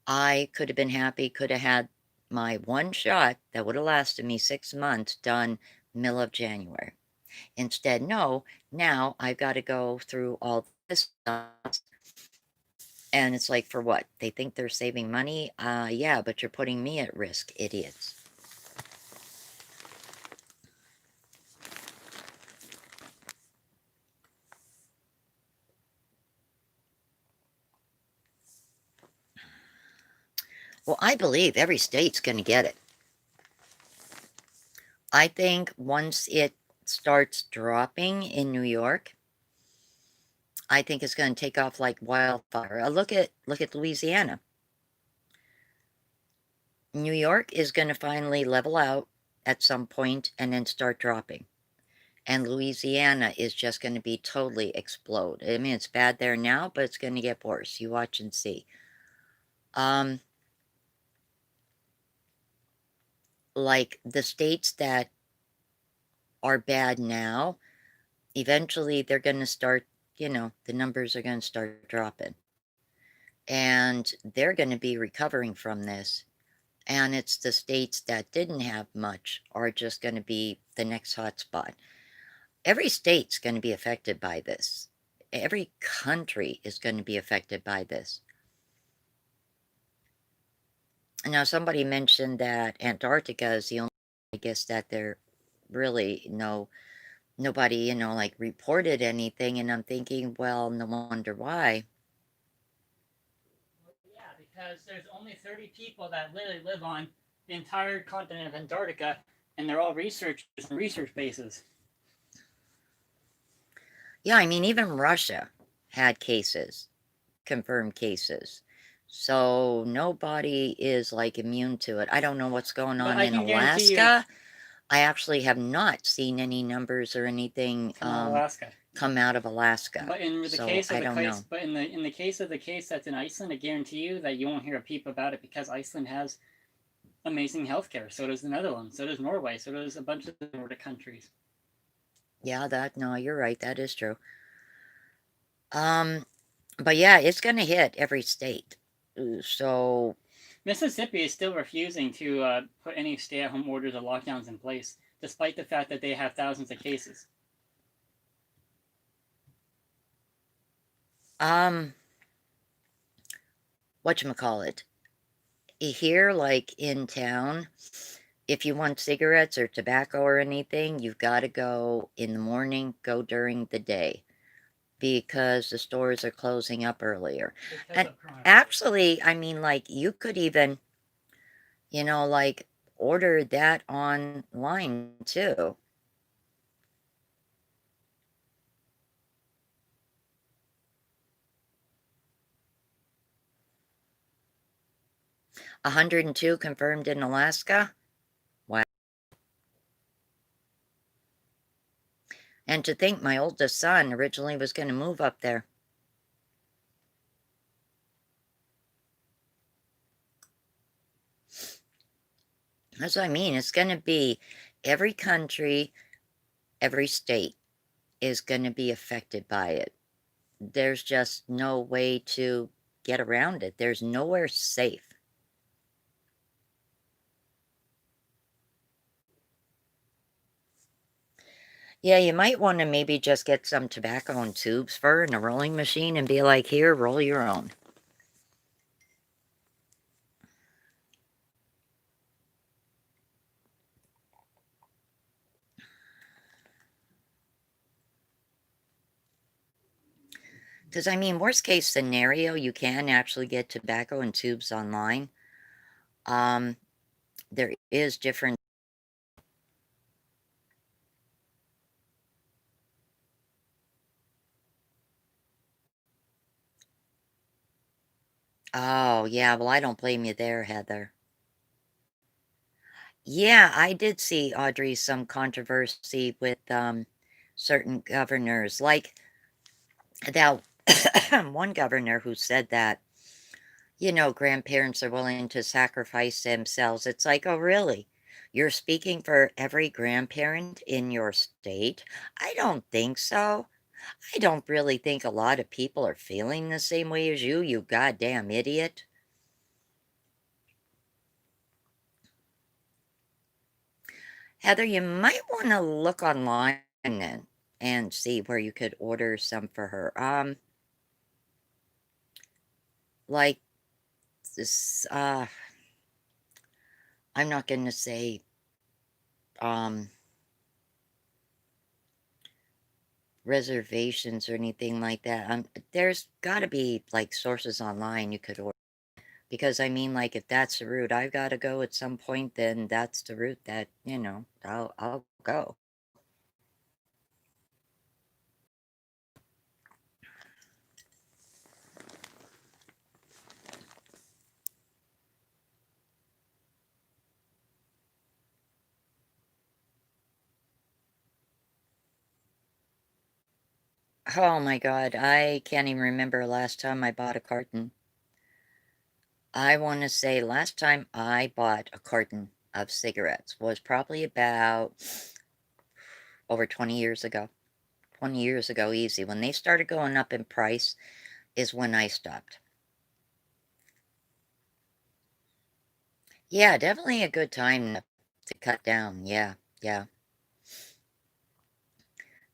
I could have been happy, could have had my one shot that would have lasted me 6 months done middle of January. Instead, no, now I've got to go through all this stuff. And it's like, for what? They think they're saving money? Yeah, but you're putting me at risk, idiots. Well, I believe every state's going to get it. I think once it starts dropping in New York, I think it's going to take off like wildfire. Look at Louisiana. New York is going to finally level out at some point and then start dropping. And Louisiana is just going to be totally explode. I mean, it's bad there now, but it's going to get worse. You watch and see. Like the states that are bad now, eventually they're going to start, the numbers are going to start dropping. And they're going to be recovering from this. And it's the states that didn't have much are just going to be the next hot spot. Every state's going to be affected by this. Every country is going to be affected by this. Now, somebody mentioned that Antarctica is the only, I guess, that there really nobody, like reported anything. And I'm thinking, well, no wonder why. Yeah, because there's only 30 people that literally live on the entire continent of Antarctica, and they're all researchers and research bases. Yeah, I mean, even Russia had cases, confirmed cases. So nobody is like immune to it. I don't know what's going But on I in can guarantee you, Alaska. I actually have not seen any numbers or anything come out of Alaska. come out of Alaska. But in the So case of I the don't case, know. but in the case of the case that's in Iceland, I guarantee you that you won't hear a peep about it because Iceland has amazing healthcare. So does the Netherlands. So does Norway. So does a bunch of the Nordic countries. Yeah, no, you're right. That is true. But yeah, it's going to hit every state. So Mississippi is still refusing to put any stay-at-home orders or lockdowns in place, despite the fact that they have thousands of cases. whatchamacallit, here, like in town, if you want cigarettes or tobacco or anything, you've got to go in the morning, go during the day, because the stores are closing up earlier. And actually, I mean, like, you could even, like, order that online too. A 102 confirmed in Alaska. Wow. And to think my oldest son originally was going to move up there. That's what I mean. It's going to be every country, every state is going to be affected by it. There's just no way to get around it. There's nowhere safe. Yeah, you might want to maybe just get some tobacco and tubes for in a rolling machine and be like, here, roll your own. Because, I mean, worst case scenario, you can actually get tobacco and tubes online. There is different. Oh, yeah, well, I don't blame you there, Heather. Yeah, I did see, Audrey, some controversy with, certain governors, like that one governor who said that, grandparents are willing to sacrifice themselves. It's like, "Oh, really? You're speaking for every grandparent in your state?" I don't think so. I don't really think a lot of people are feeling the same way as you goddamn idiot. Heather, you might wanna look online then and see where you could order some for her. Like this, I'm not gonna say, um, reservations or anything like that. There's gotta be, like, sources online you could order because, I mean, like, if that's the route I've gotta go at some point, then that's the route that, I'll go. Oh my god, I can't even remember last time I bought a carton. I wanna say last time I bought a carton of cigarettes was probably about over 20 years ago. 20 years ago, easy. When they started going up in price is when I stopped. Yeah, definitely a good time to cut down. Yeah, yeah.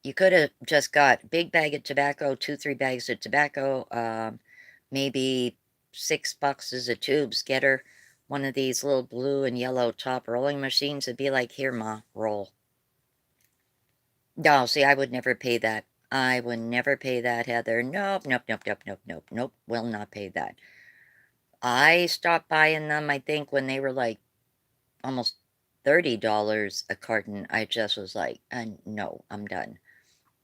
You could have just got big bag of tobacco, 2, 3 bags of tobacco, maybe 6 boxes of tubes. Get her one of these little blue and yellow top rolling machines and be like, "Here, ma, roll." No, see, I would never pay that. I would never pay that, Heather. Nope, nope, nope, nope, nope, nope, nope. Will not pay that. I stopped buying them, I think, when they were like almost $30 a carton. I just was like, no, I'm done.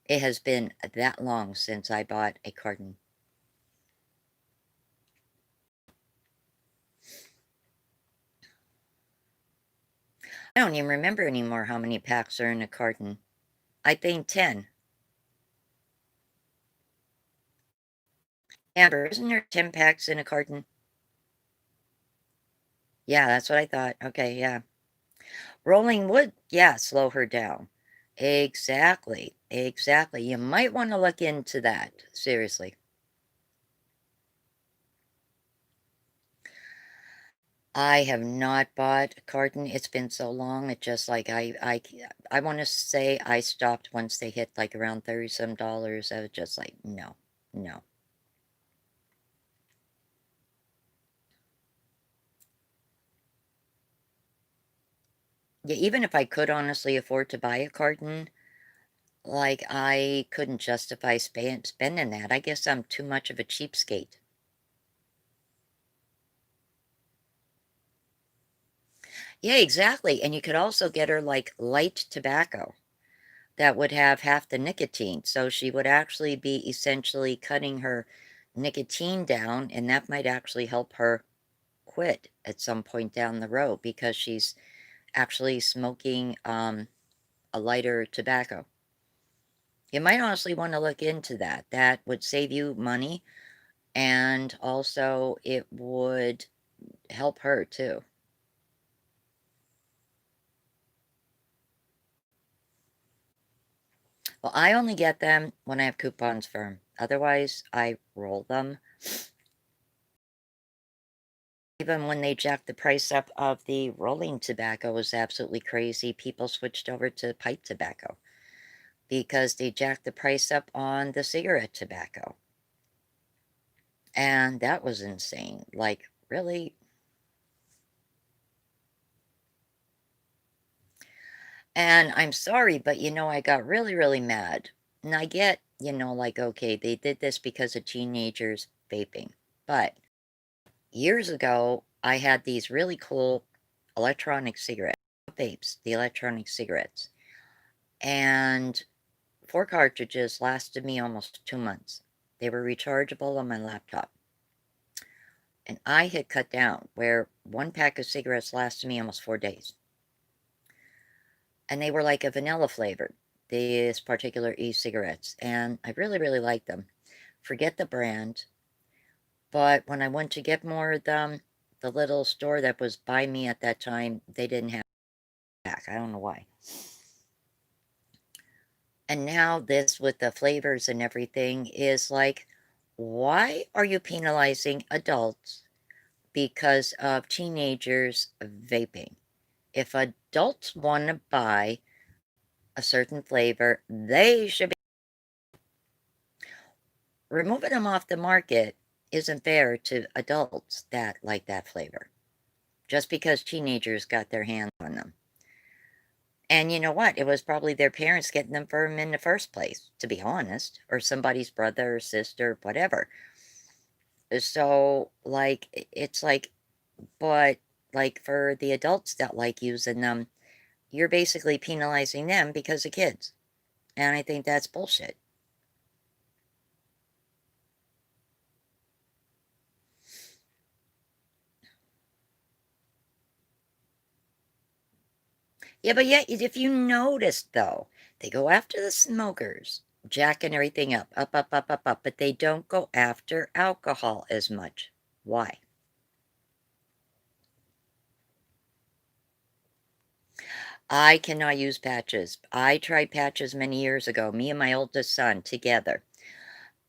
It has been that long since I bought a carton. I don't even remember anymore how many packs are in a carton. I think 10. Amber, isn't there 10 packs in a carton? Yeah, that's what I thought. Okay, yeah. Rolling wood, yeah, slow her down. Exactly, exactly. You might want to look into that. Seriously. I have not bought a carton. It's been so long. It just like I want to say I stopped once they hit like around 30 some dollars. I was just like, no, no. Yeah, even if I could honestly afford to buy a carton, like I couldn't justify spending that. I guess I'm too much of a cheapskate. Yeah, exactly. And you could also get her like light tobacco that would have half the nicotine. So she would actually be essentially cutting her nicotine down, and that might actually help her quit at some point down the road because she's actually smoking a lighter tobacco. You might honestly want to look into that. That would save you money, and also it would help her too. Well, I only get them when I have coupons for them. Otherwise, I roll them. Even when they jacked the price up of the rolling tobacco was absolutely crazy. People switched over to pipe tobacco because they jacked the price up on the cigarette tobacco. And that was insane. Like, really? And I'm sorry, but I got really, really mad. And I get, like, okay, they did this because of teenagers vaping. But years ago, I had these really cool electronic cigarettes, vapes, the electronic cigarettes. And 4 cartridges lasted me almost 2 months. They were rechargeable on my laptop. And I had cut down where 1 pack of cigarettes lasted me almost 4 days. and they were like a vanilla flavored, these particular e-cigarettes, and I really, really liked them. Forget the brand, but when I went to get more of them, the little store that was by me at that time, they didn't have back. I don't know why. And now this with the flavors and everything is like, why are you penalizing adults because of teenagers vaping? If adults want to buy a certain flavor, they should be. Removing them off the market isn't fair to adults that like that flavor, just because teenagers got their hands on them. And you know what? It was probably their parents getting them for them in the first place, to be honest, or somebody's brother or sister, whatever. So, like, it's like, but like for the adults that like using them, you're basically penalizing them because of kids. And I think that's bullshit. Yeah, but yet, if you notice though, they go after the smokers, jacking everything up, up, up, up, up, up, but they don't go after alcohol as much. Why? I cannot use patches. I tried patches many years ago, me and my oldest son together.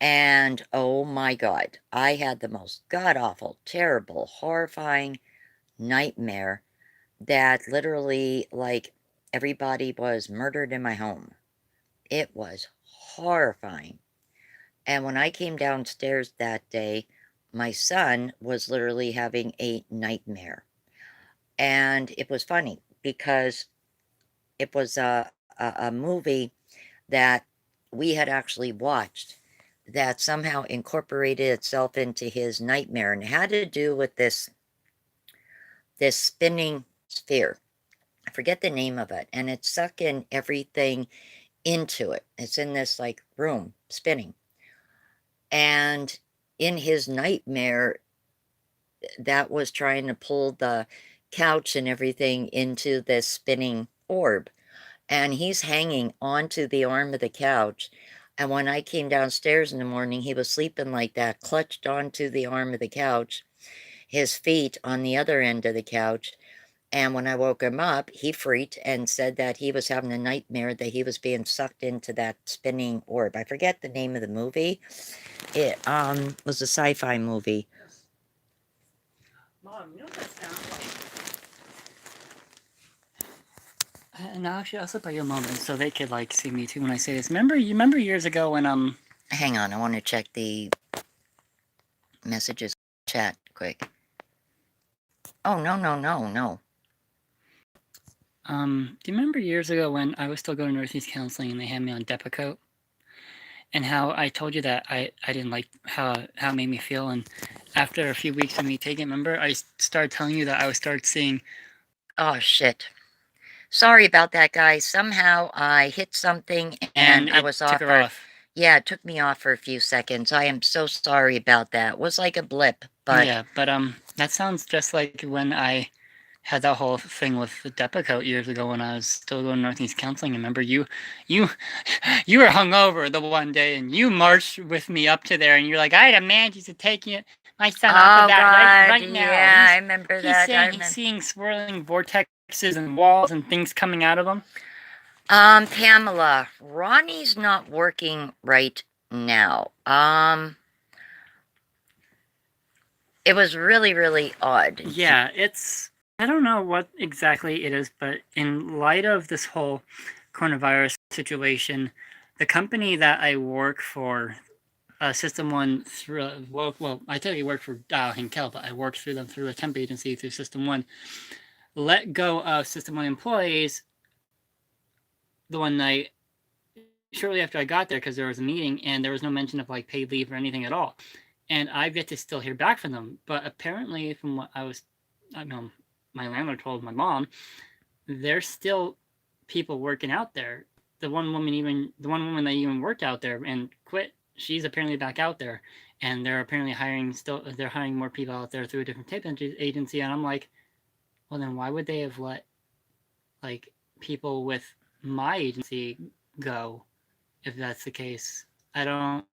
And oh my God, I had the most god awful, terrible, horrifying nightmare that literally, like, everybody was murdered in my home. It was horrifying. And when I came downstairs that day, my son was literally having a nightmare. And it was funny because it was a movie that we had actually watched that somehow incorporated itself into his nightmare, and it had to do with this spinning sphere. I forget the name of it, and it's sucking everything into it. It's in this like room spinning. And in his nightmare, that was trying to pull the couch and everything into this spinning orb. And he's hanging onto the arm of the couch. And when I came downstairs in the morning, he was sleeping like that, clutched onto the arm of the couch, his feet on the other end of the couch. And when I woke him up, he freaked and said that he was having a nightmare that he was being sucked into that spinning orb. I forget the name of the movie. It was a sci-fi movie. Mom, you know what that sounds like? And actually, I'll slip by you a moment so they could like see me too when I say this. You remember years ago when Hang on, I want to check the messages chat quick. Oh, no, no, no, no. do you remember years ago when I was still going to Northeast Counseling and they had me on Depakote? And how I told you that I didn't like how it made me feel, and after a few weeks of me taking it, remember I started telling you that I would start seeing. Oh, shit. Sorry about that, guys. Somehow I hit something and I was off for, yeah, it took me off for a few seconds. I am so sorry about that. It was like a blip, but Yeah, but that sounds just like when I had that whole thing with the Depakote years ago when I was still going to Northeast Counseling. Remember you you were hungover the one day and you marched with me up to there and you're like, I demand you to take my son off of that right now. Yeah, I remember that. He's saying he's seeing swirling vortexes and walls and things coming out of him. Pamela, Ronnie's not working right now. It was really, really odd. Yeah, I don't know what exactly it is, but in light of this whole coronavirus situation, the company that I work for, System One, through well, I tell you, work for Dial Henkel, but I worked through them through a temp agency through System One. Let go of System One employees the one night shortly after I got there because there was a meeting and there was no mention of like paid leave or anything at all. And I've yet to still hear back from them. But apparently, from what I know, my landlord told my mom, there's still people working out there. The one woman that even worked out there and quit, she's apparently back out there. And they're apparently they're hiring more people out there through a different tape agency. And I'm like, well, then why would they have let like people with my agency go if that's the case. I don't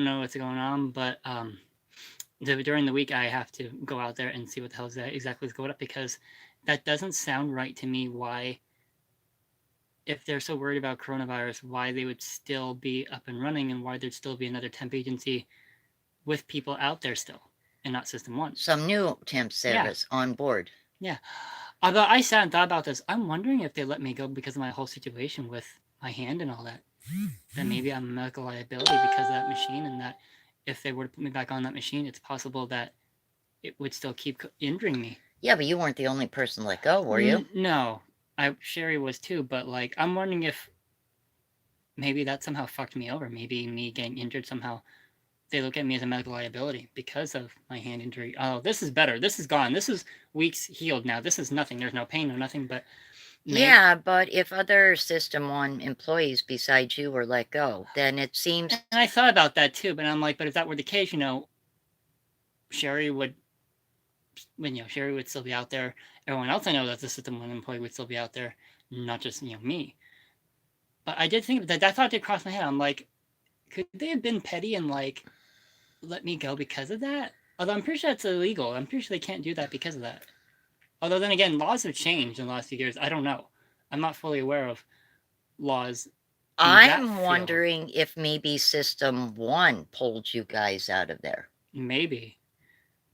know what's going on, but during the week I have to go out there and see what the hell exactly is going up, because that doesn't sound right to me. Why, if they're so worried about coronavirus, why they would still be up and running, and why there'd still be another temp agency with people out there still, and not System One. Some new temp service on board. Yeah. Although I sat and thought about this, I'm wondering if they let me go because of my whole situation with my hand and all that. That maybe I'm a medical liability because of that machine, and that if they were to put me back on that machine, it's possible that it would still keep injuring me. Yeah, but you weren't the only person let go, were you? No. Sherry was too, but like, I'm wondering if maybe that somehow fucked me over. Maybe me getting injured somehow, they look at me as a medical liability because of my hand injury. Oh, this is better. This is gone. This is weeks healed now. This is nothing. There's no pain, no nothing. But yeah, but if other System 1 employees besides you were let go, then it seems... And I thought about that too, but I'm like, but if that were the case, Sherry would, Sherry would still be out there. Everyone else I know that's a System 1 employee would still be out there, not just, me. But I did think that thought did cross my head. I'm like, could they have been petty and like let me go because of that? Although I'm pretty sure that's illegal. I'm pretty sure they can't do that because of that. Although then again, laws have changed in the last few years. I don't know. I'm not fully aware of laws. I'm wondering if maybe System 1 pulled you guys out of there. Maybe.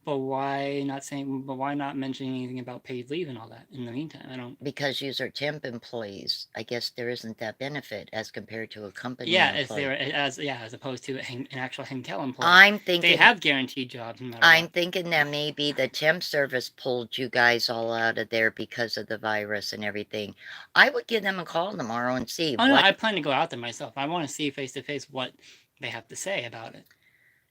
But why not mention anything about paid leave and all that in the meantime? I don't... Because these are temp employees. I guess there isn't that benefit as compared to a company employee. As opposed to an actual Henkel employee. I'm thinking they have guaranteed jobs. No matter I'm what. Thinking that maybe the temp service pulled you guys all out of there because of the virus and everything. I would give them a call tomorrow and see. No, I plan to go out there myself. I want to see face to face what they have to say about it.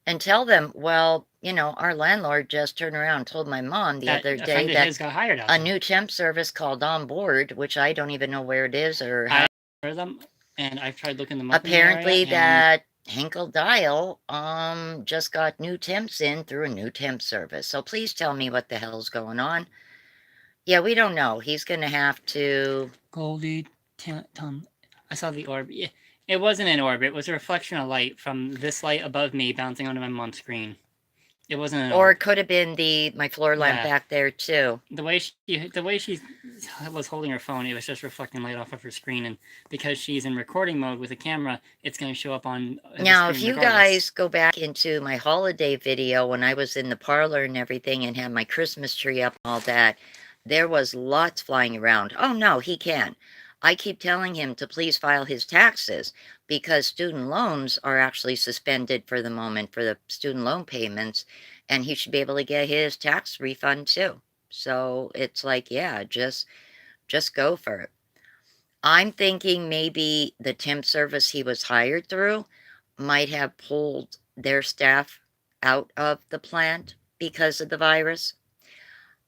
And tell them, well, our landlord just turned around and told my mom the other day that got hired out a new temp service called On Board, which I don't even know where it is or how. I heard them, and I've tried looking them up. Apparently that Henkel Dial just got new temps in through a new temp service. So please tell me what the hell's going on. Yeah, we don't know. He's going to have to... Goldie, Tom, I saw the orb. Yeah. It wasn't an orb. It was a reflection of light from this light above me bouncing onto my mom's screen. It wasn't an orb. Or it could have been my floor lamp back there too. The way she was holding her phone, it was just reflecting light off of her screen, and because she's in recording mode with a camera, it's going to show up on. Now, if you guys go back into my holiday video when I was in the parlor and everything and had my Christmas tree up and all that, there was lots flying around. Oh no, he can. I keep telling him to please file his taxes because student loans are actually suspended for the moment for the student loan payments, and he should be able to get his tax refund too. So it's like, yeah, just go for it. I'm thinking maybe the temp service he was hired through might have pulled their staff out of the plant because of the virus.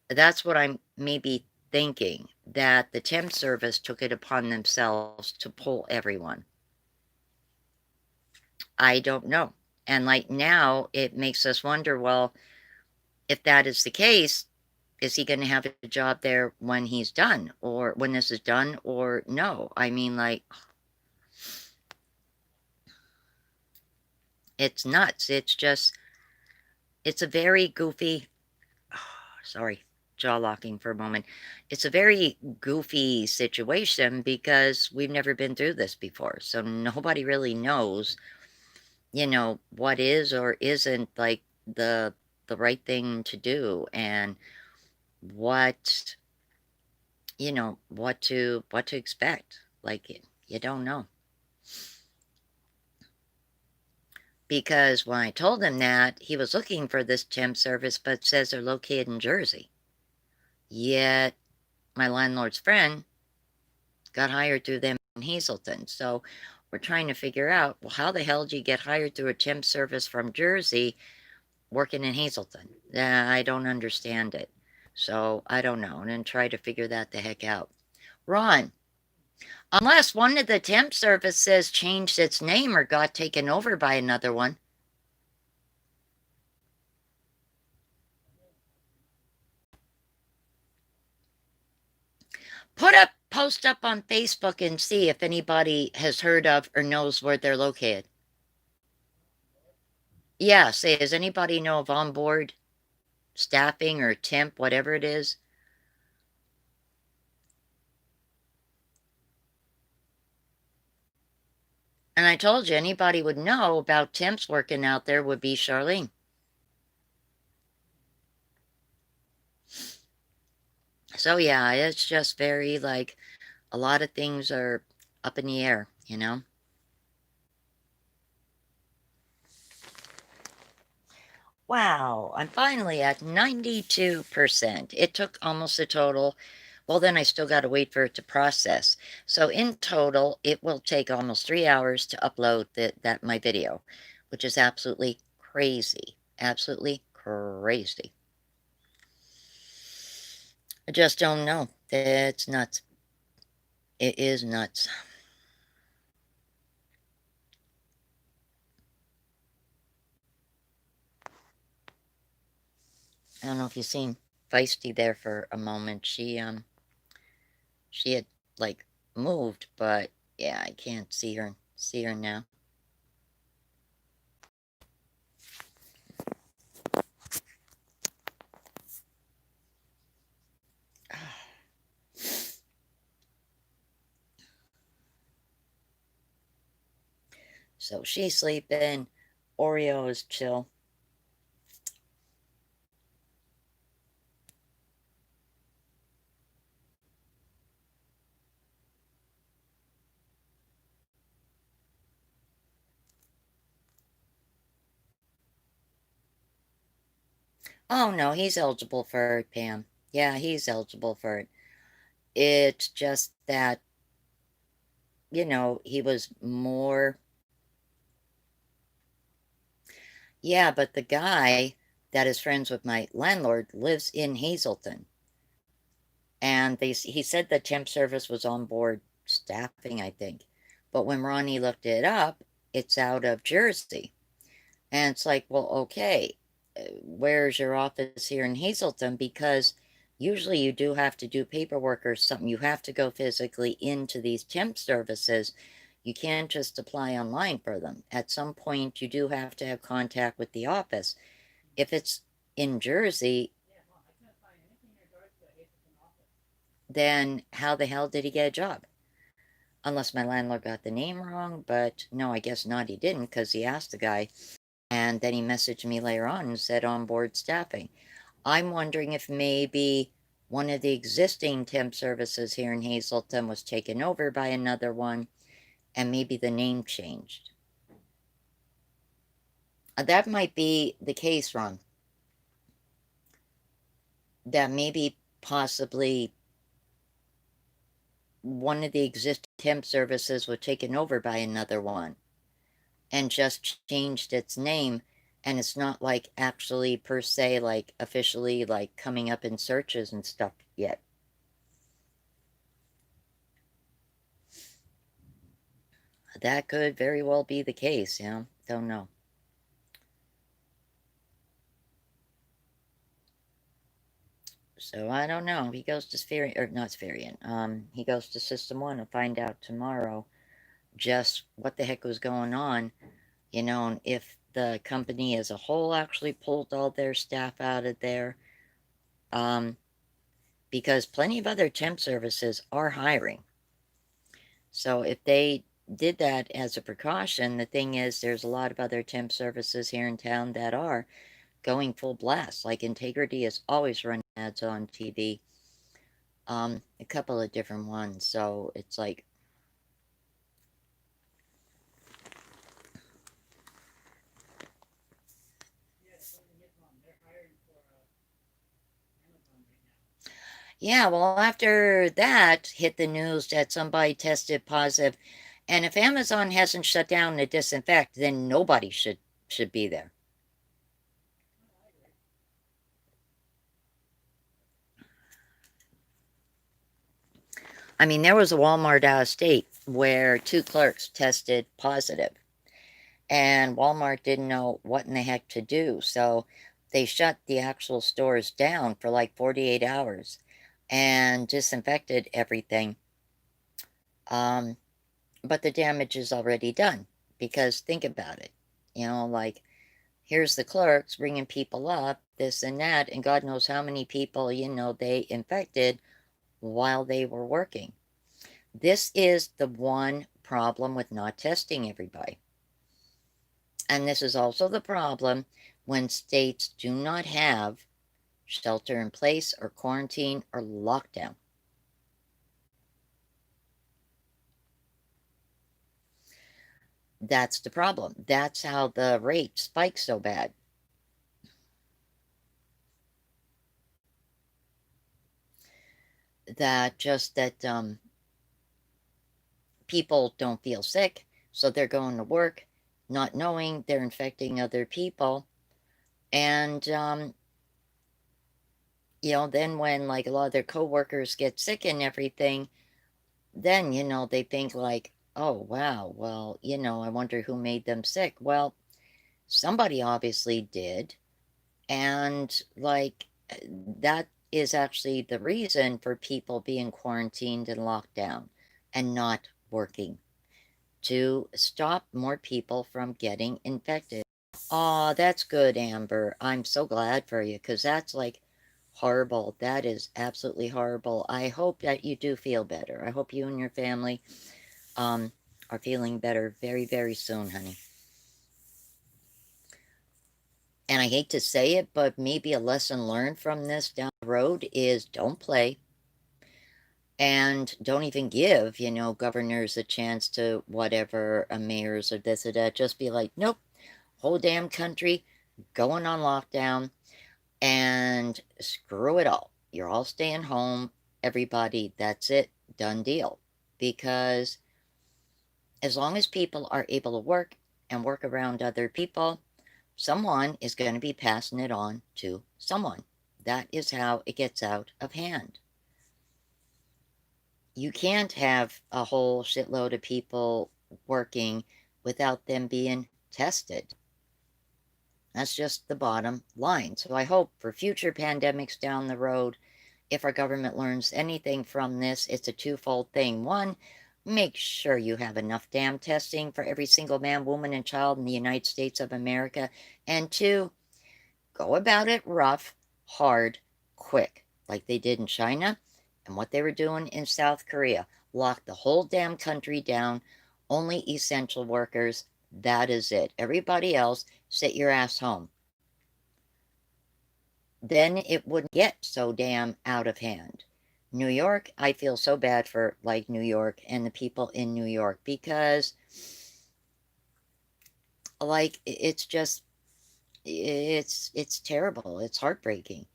That's what I'm maybe thinking, that the temp service took it upon themselves to pull everyone. I don't know. And like now, it makes us wonder, well, if that is the case, is he going to have a job there when he's done, or when this is done, or no? I mean, like, it's nuts. It's just, it's a very goofy, sorry, jaw locking for a moment. It's a very goofy situation because we've never been through this before. So nobody really knows, what is or isn't like the right thing to do, and what, what to expect. Like, you don't know. Because when I told him that, he was looking for this temp service, but says they're located in Jersey. Yet, my landlord's friend got hired through them in Hazleton. So, we're trying to figure out, well, how the hell do you get hired through a temp service from Jersey working in Hazleton? I don't understand it. So, I don't know. And then try to figure that the heck out. Ron, unless one of the temp services changed its name or got taken over by another one. Put up post up on Facebook and see if anybody has heard of or knows where they're located. Yeah, say, does anybody know of onboard staffing or temp, whatever it is? And I told you, anybody would know about temps working out there would be Charlene. So yeah, it's just very like a lot of things are up in the air, you know? Wow, I'm finally at 92%. It took almost a total. Well, then I still got to wait for it to process. So in total, it will take almost 3 hours to upload my video, which is absolutely crazy. Absolutely crazy. I just don't know. It's nuts. It is nuts. I don't know if you've seen Feisty there for a moment. She had like moved, but yeah, I can't see her now. So she's sleeping. Oreo is chill. Oh no, he's eligible for it, Pam. Yeah, he's eligible for it. It's just that, you know, he was more. Yeah, but the guy that is friends with my landlord lives in Hazleton. And he said the temp service was on board staffing, I think. But when Ronnie looked it up, it's out of Jersey. And it's like, well, okay, where's your office here in Hazleton? Because usually you do have to do paperwork or something. You have to go physically into these temp services. You can't just apply online for them. At some point, you do have to have contact with the office. If it's in Jersey, Yeah, Mom, I couldn't find anything in regards to the Hazleton office. then how the hell did he get a job? Unless my landlord got the name wrong, but no, I guess not. He didn't because he asked the guy. And then he messaged me later on and said onboard staffing. I'm wondering if maybe one of the existing temp services here in Hazleton was taken over by another one and maybe the name changed. That might be the case, Ron. That maybe possibly one of the existing temp services was taken over by another one and just changed its name, and it's not like actually per se like officially like coming up in searches and stuff yet. That could very well be the case, you know. Don't know. So I don't know. He goes to Spherian, or not Spherian. He goes to System 1 to find out tomorrow just what the heck was going on, you know, and if the company as a whole actually pulled all their staff out of there. Because plenty of other temp services are hiring. So if they did that as a precaution, the thing is there's a lot of other temp services here in town that are going full blast. Like Integrity is always running ads on TV. A couple of different ones. So it's like, Yeah, something is, Mom. They're hiring for Amazon right now. yeah, well, after that hit the news that somebody tested positive, and if Amazon hasn't shut down to disinfect, then nobody should be there. Oh, I agree. I mean, there was a Walmart out of state where 2 clerks tested positive, and Walmart didn't know what in the heck to do. So they shut the actual stores down for like 48 hours and disinfected everything. But the damage is already done because think about it. Like here's the clerks bringing people up, this and that, and God knows how many people, they infected while they were working. This is the one problem with not testing everybody. And this is also the problem when states do not have shelter in place or quarantine or lockdown. That's the problem. That's how the rate spikes so bad. That people don't feel sick, so they're going to work not knowing they're infecting other people. And then when like a lot of their coworkers get sick and everything, then they think like, oh wow, well, I wonder who made them sick. Well, somebody obviously did. And like that is actually the reason for people being quarantined and locked down and not working, to stop more people from getting infected. Oh, that's good, Amber. I'm so glad for you because that's like horrible. That is absolutely horrible. I hope that you do feel better. I hope you and your family are feeling better very, very soon, honey. And I hate to say it, but maybe a lesson learned from this down the road is don't play and don't even give, governors a chance to whatever, mayors or this or that. Just be like, nope, whole damn country going on lockdown and screw it all. You're all staying home, everybody. That's it. Done deal. Because as long as people are able to work and work around other people, someone is going to be passing it on to someone. That is how it gets out of hand. You can't have a whole shitload of people working without them being tested. That's just the bottom line. So I hope for future pandemics down the road, if our government learns anything from this, it's a twofold thing. One, make sure you have enough damn testing for every single man, woman, and child in the United States of America. And two, go about it rough, hard, quick, like they did in China and what they were doing in South Korea. Lock the whole damn country down, only essential workers. That is it. Everybody else, sit your ass home. Then it wouldn't get so damn out of hand. New York, I feel so bad for like New York and the people in New York because like it's just it's terrible. It's heartbreaking.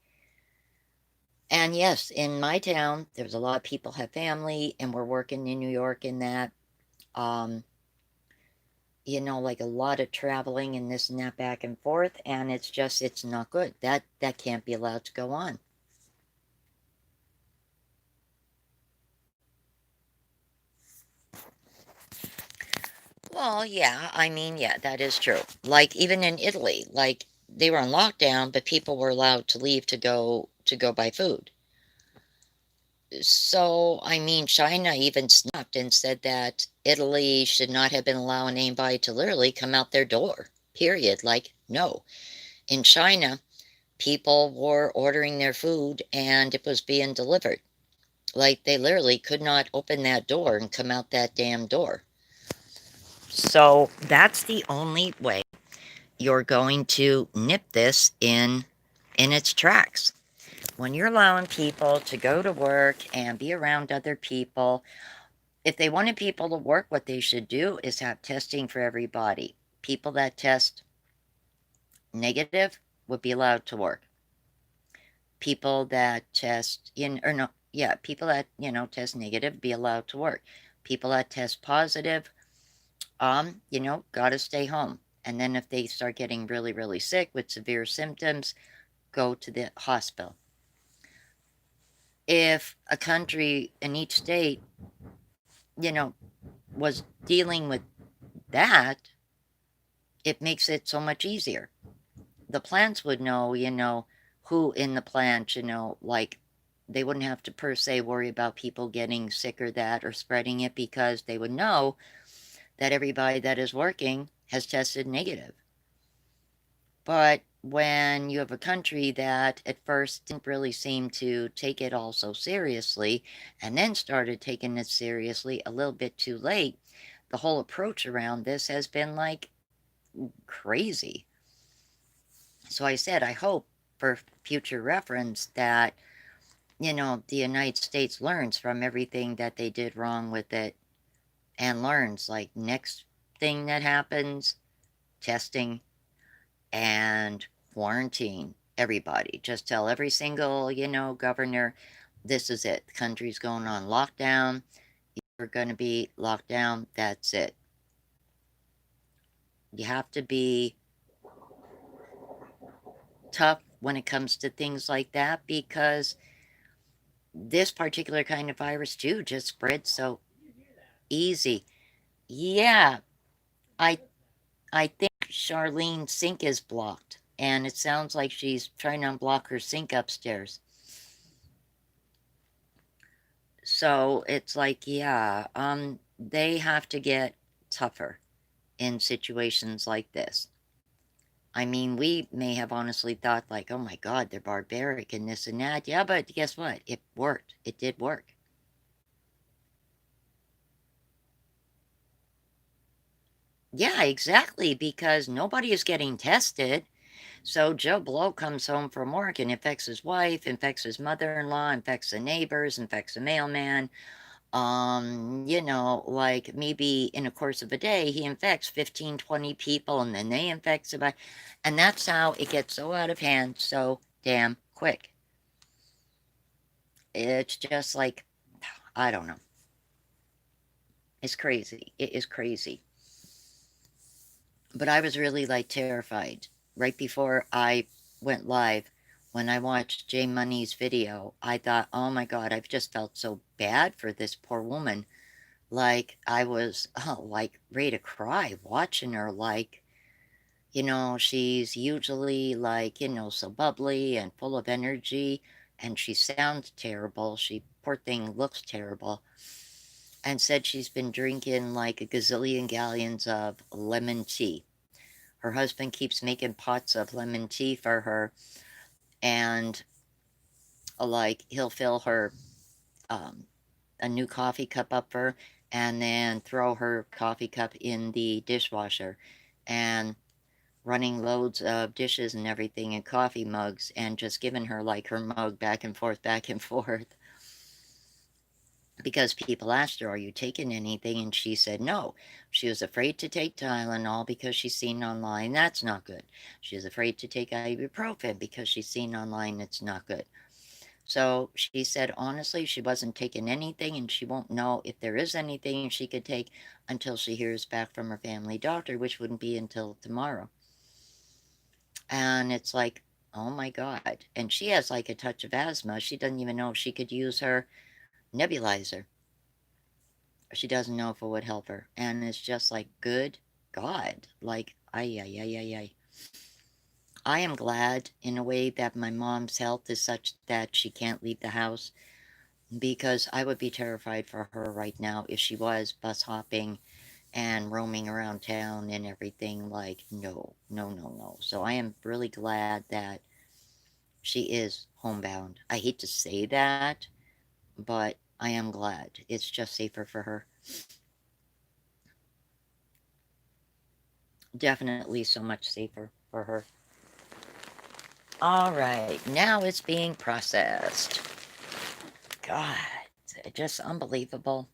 And yes, in my town, there's a lot of people have family and we're working in New York in that. Um, like a lot of traveling and this and that back and forth, and it's not good. That can't be allowed to go on. Well, yeah, I mean, yeah, that is true. Like even in Italy, like they were on lockdown, but people were allowed to leave to go buy food. So, I mean, China even snapped and said that Italy should not have been allowing anybody to literally come out their door. Period. Like, no. In China, people were ordering their food and it was being delivered. Like, they literally could not open that door and come out that damn door. So, that's the only way you're going to nip this in its tracks. When you're allowing people to go to work and be around other people, if they wanted people to work, what they should do is have testing for everybody. People that test negative would be allowed to work. People that test people that, test negative be allowed to work. People that test positive, gotta stay home. And then if they start getting really, really sick with severe symptoms, go to the hospital. If a country in each state, was dealing with that, it makes it so much easier. The plants would know, who in the plant, like they wouldn't have to per se worry about people getting sick or that or spreading it because they would know that everybody that is working has tested negative. But when you have a country that at first didn't really seem to take it all so seriously and then started taking it seriously a little bit too late, the whole approach around this has been like crazy. So I said, I hope for future reference that, the United States learns from everything that they did wrong with it and learns like next thing that happens, testing and quarantine everybody. Just tell every single, governor, this is it. The country's going on lockdown. You're going to be locked down. That's it. You have to be tough when it comes to things like that because this particular kind of virus too just spreads so Did you hear that? easy. Yeah, I I think Charlene's sink is blocked, and it sounds like she's trying to unblock her sink upstairs. So it's like, yeah, they have to get tougher in situations like this. I mean, we may have honestly thought like, oh my God, they're barbaric and this and that. Yeah, but guess what? It worked. It did work. Yeah, exactly, because nobody is getting tested. So Joe Blow comes home from work and infects his wife, infects his mother-in-law, infects the neighbors, infects the mailman. Like maybe in a course of a day, he infects 15, 20 people and then they infect somebody. And that's how it gets so out of hand so damn quick. It's just like, I don't know. It's crazy. It is crazy. But I was really like terrified right before I went live. When I watched J Money's video, I thought, oh my God, I've just felt so bad for this poor woman. Like I was like ready to cry watching her. Like, she's usually like, so bubbly and full of energy, and she sounds terrible. She, poor thing, looks terrible. And said she's been drinking like a gazillion gallons of lemon tea. Her husband keeps making pots of lemon tea for her, and like he'll fill her a new coffee cup up for her and then throw her coffee cup in the dishwasher and running loads of dishes and everything in coffee mugs and just giving her like her mug back and forth because people asked her, are you taking anything? And she said no. She was afraid to take Tylenol because she's seen online that's not good. She was afraid to take ibuprofen because she's seen online it's not good. So she said honestly she wasn't taking anything and she won't know if there is anything she could take until she hears back from her family doctor, which wouldn't be until tomorrow. And it's like, oh my God. And she has like a touch of asthma. She doesn't even know if she could use her nebulizer. She doesn't know if it would help her. And it's just like, good God. Like, ay, ay, ay, ay, ay. I am glad in a way that my mom's health is such that she can't leave the house because I would be terrified for her right now if she was bus hopping and roaming around town and everything. Like, no, no, no, no. So I am really glad that she is homebound. I hate to say that, but I am glad. It's just safer for her. Definitely so much safer for her. All right, now it's being processed. God, just unbelievable.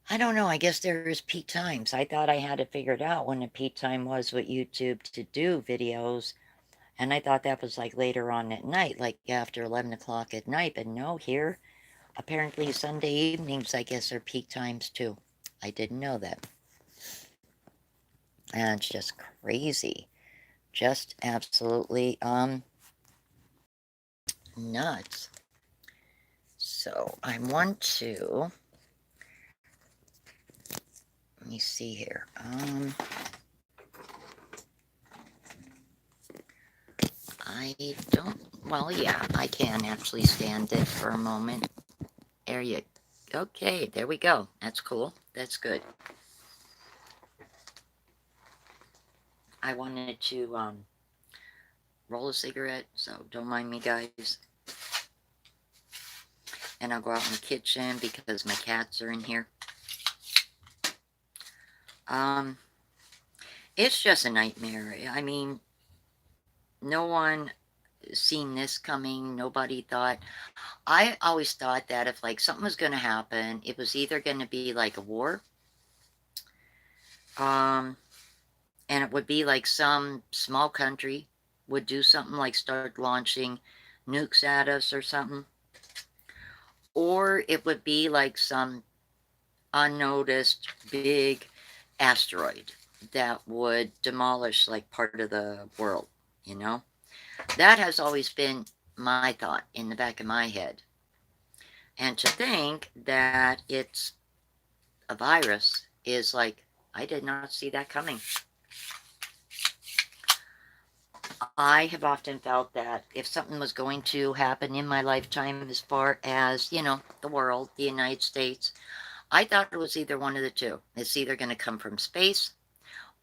I don't know. I guess there is peak times. I thought I had it figured out when the peak time was with YouTube to do videos. And I thought that was like later on at night, like after 11 o'clock at night. But no, here, apparently Sunday evenings, I guess, are peak times too. I didn't know that. And it's just crazy. Just absolutely nuts. So I want to, let me see here. I don't Well, yeah, I can actually stand it for a moment. There you Okay, there we go. That's cool. That's good. I wanted to roll a cigarette, so don't mind me, guys. And I'll go out in the kitchen because my cats are in here. Um, it's just a nightmare. I mean, no one seen this coming. Nobody thought. I always thought that if like something was going to happen, it was either going to be like a war, and it would be like some small country would do something like start launching nukes at us or something, or it would be like some unnoticed big asteroid that would demolish like part of the world, you know? That has always been my thought in the back of my head. And to think that it's a virus is like, I did not see that coming. I have often felt that if something was going to happen in my lifetime, as far as, you know, the world, the United States, I thought it was either one of the two. It's either going to come from space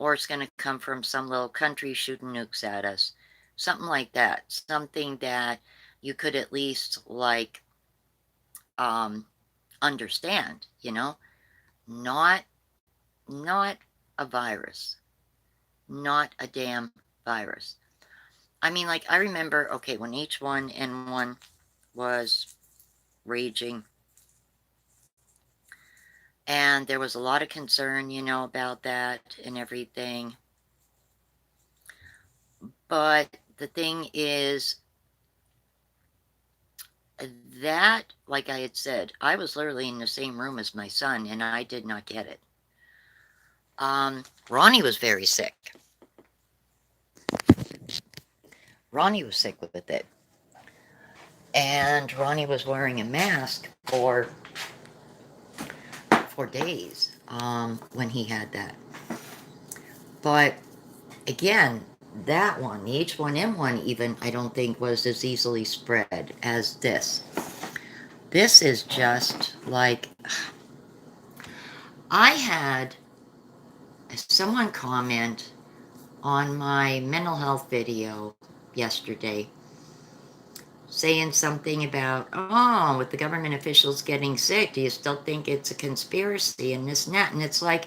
or it's going to come from some little country shooting nukes at us. Something like that. Something that you could at least, like, understand, you know? Not, not a virus. Not a damn virus. I mean, like, I remember, okay, when H1N1 was raging, and there was a lot of concern, you know, about that and everything. But the thing is that, like I had said, I was literally in the same room as my son, and I did not get it. Ronnie was very sick. Ronnie was sick with it. And Ronnie was wearing a mask for days when he had that. But again, that one, the H1N1 even, I don't think was as easily spread as this. This is just like, I had someone comment on my mental health video yesterday saying something about, oh, with the government officials getting sick, do you still think it's a conspiracy and this and that? And it's like,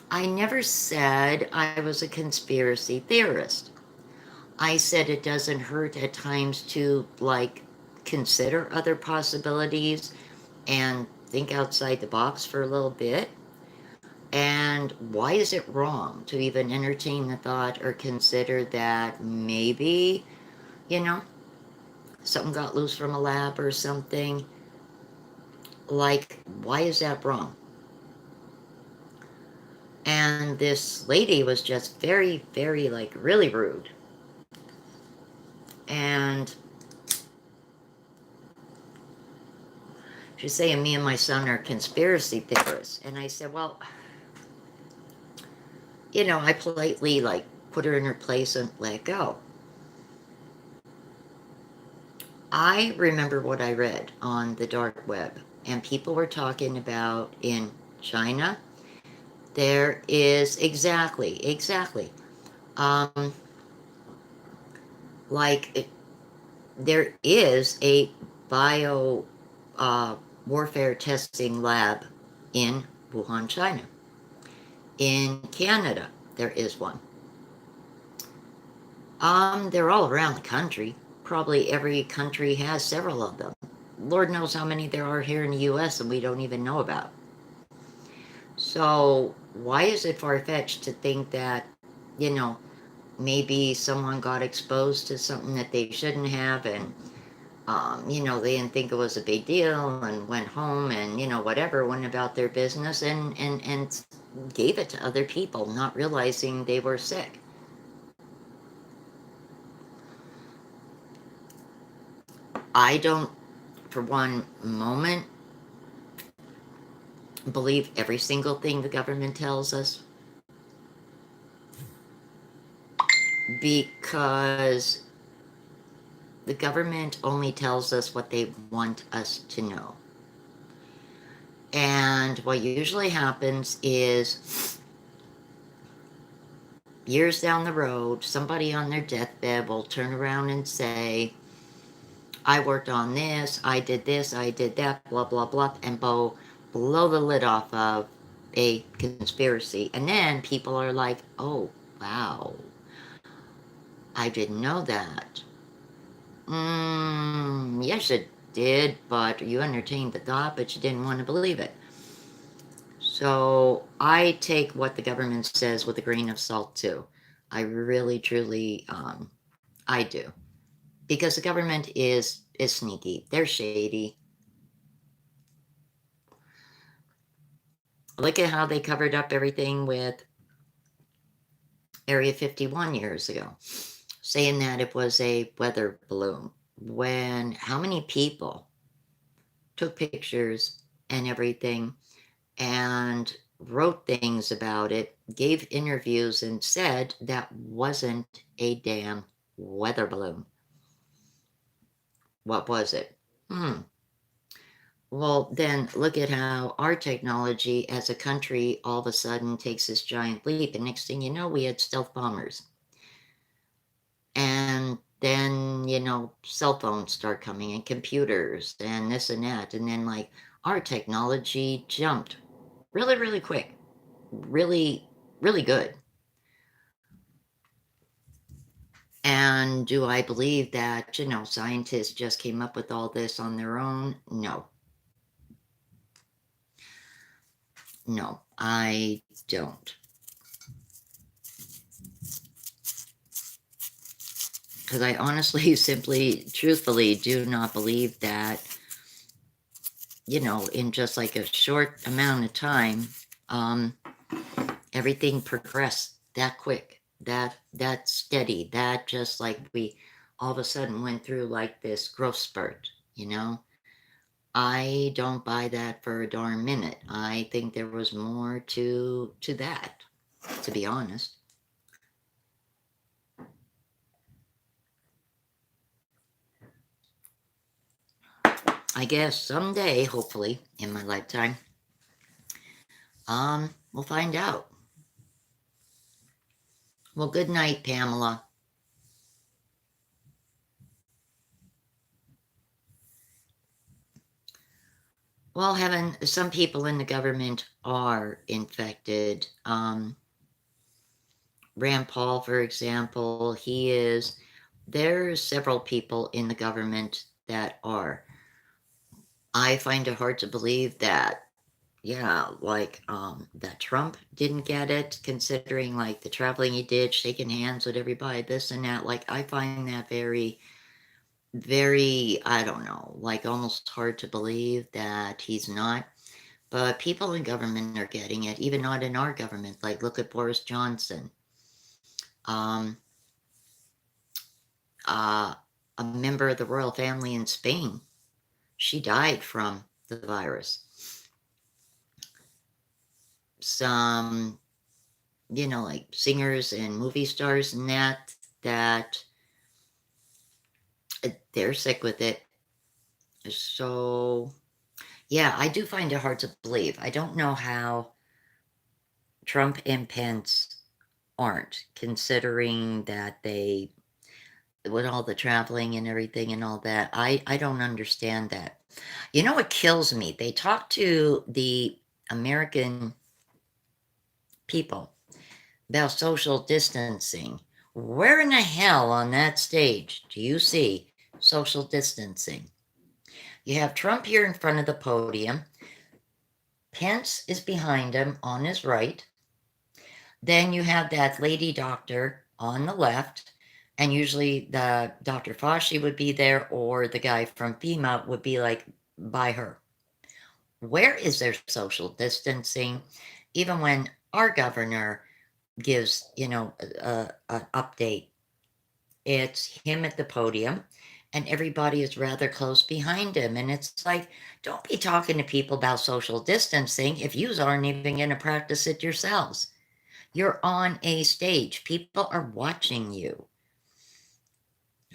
I never said I was a conspiracy theorist. I said it doesn't hurt at times to, like, consider other possibilities and think outside the box for a little bit. And why is it wrong to even entertain the thought or consider that maybe, you know, something got loose from a lab or something? Like, why is that wrong? And this lady was just very, very, like, really rude. And she's saying me and my son are conspiracy theorists. And I said, well, you know, I politely, like, put her in her place and let go. I remember what I read on the dark web, and people were talking about in China, there is exactly, um, like, there is a bio warfare testing lab in Wuhan, China. In Canada, there is one. They're all around the country. Probably every country has several of them. Lord knows how many there are here in the US and we don't even know about. So why is it far-fetched to think that, you know, maybe someone got exposed to something that they shouldn't have, and you know, they didn't think it was a big deal and went home and, you know, whatever, went about their business and gave it to other people, not realizing they were sick. I don't, for one moment, believe every single thing the government tells us, because the government only tells us what they want us to know. And what usually happens is years down the road, somebody on their deathbed will turn around and say, I worked on this, I did that, blah, blah, blah, and blow the lid off of a conspiracy. And then people are like, oh, wow, I didn't know that. Yes, you did, but you entertained the thought, but you didn't want to believe it. So I take what the government says with a grain of salt too. I really, truly, I do. Because the government is sneaky. They're shady. Look at how they covered up everything with Area 51 years ago, saying that it was a weather balloon. When how many people took pictures and everything and wrote things about it, gave interviews, and said that wasn't a damn weather balloon. What was it? Well, then look at how our technology as a country all of a sudden takes this giant leap. And next thing you know, we had stealth bombers. And then, cell phones start coming and computers and this and that. And then, like, our technology jumped really, really quick. Really, really good. And do I believe that, scientists just came up with all this on their own? No. No, I don't. Because I honestly, simply, truthfully do not believe that, in just like a short amount of time, everything progressed that quick, that steady, that just like we all of a sudden went through like this growth spurt, I don't buy that for a darn minute. I think there was more to that, to be honest. I guess someday, hopefully, in my lifetime, we'll find out. Well, good night, Pamela. Well, Heaven, some people in the government are infected. Rand Paul, for example, there's several people in the government that are. I find it hard to believe that, that Trump didn't get it, considering like the traveling he did, shaking hands with everybody, this and that. Like, I find that very, very, I don't know, like almost hard to believe that he's not. But people in government are getting it, even not in our government. Like, look at Boris Johnson. A member of the royal family in Spain, she died from the virus. Some, like singers and movie stars and that they're sick with it. So, yeah, I do find it hard to believe. I don't know how Trump and Pence aren't, considering that they, with all the traveling and everything and all that. I don't understand that. You know what kills me? They talk to the American people about social distancing. Where in the hell on that stage do you see social distancing? You have Trump here in front of the podium. Pence is behind him on his right. Then you have that lady doctor on the left, and usually the Dr. Fauci would be there, or the guy from FEMA would be like by her. Where is their social distancing? Even when our governor gives, an update, it's him at the podium and everybody is rather close behind him. And it's like, don't be talking to people about social distancing if you aren't even going to practice it yourselves. You're on a stage. People are watching you.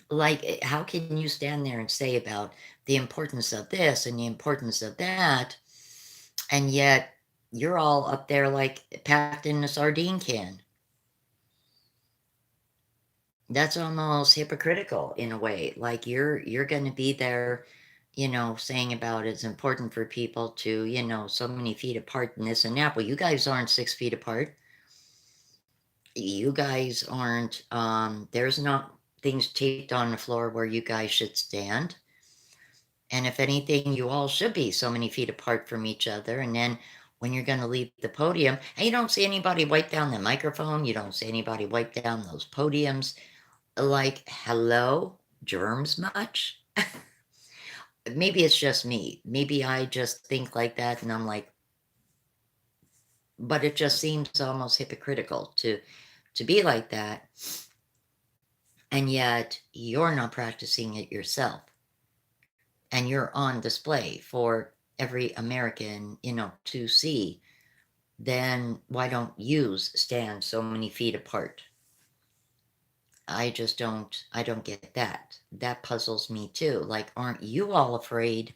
Like, how can you stand there and say about the importance of this and the importance of that, and yet you're all up there like packed in a sardine can? That's almost hypocritical in a way. Like you're going to be there, saying about it's important for people to, so many feet apart and this and that. Well, you guys aren't 6 feet apart. You guys aren't. There's not things taped on the floor where you guys should stand. And if anything, you all should be so many feet apart from each other. And then when you're going to leave the podium, and you don't see anybody wipe down the microphone, you don't see anybody wipe down those podiums. Like, hello, germs much? Maybe it's just me. Maybe I just think like that and I'm like, but it just seems almost hypocritical to be like that. And yet you're not practicing it yourself. And you're on display for every American, to see. Then why don't you stand so many feet apart? I don't get that. That puzzles me too. Like, aren't you all afraid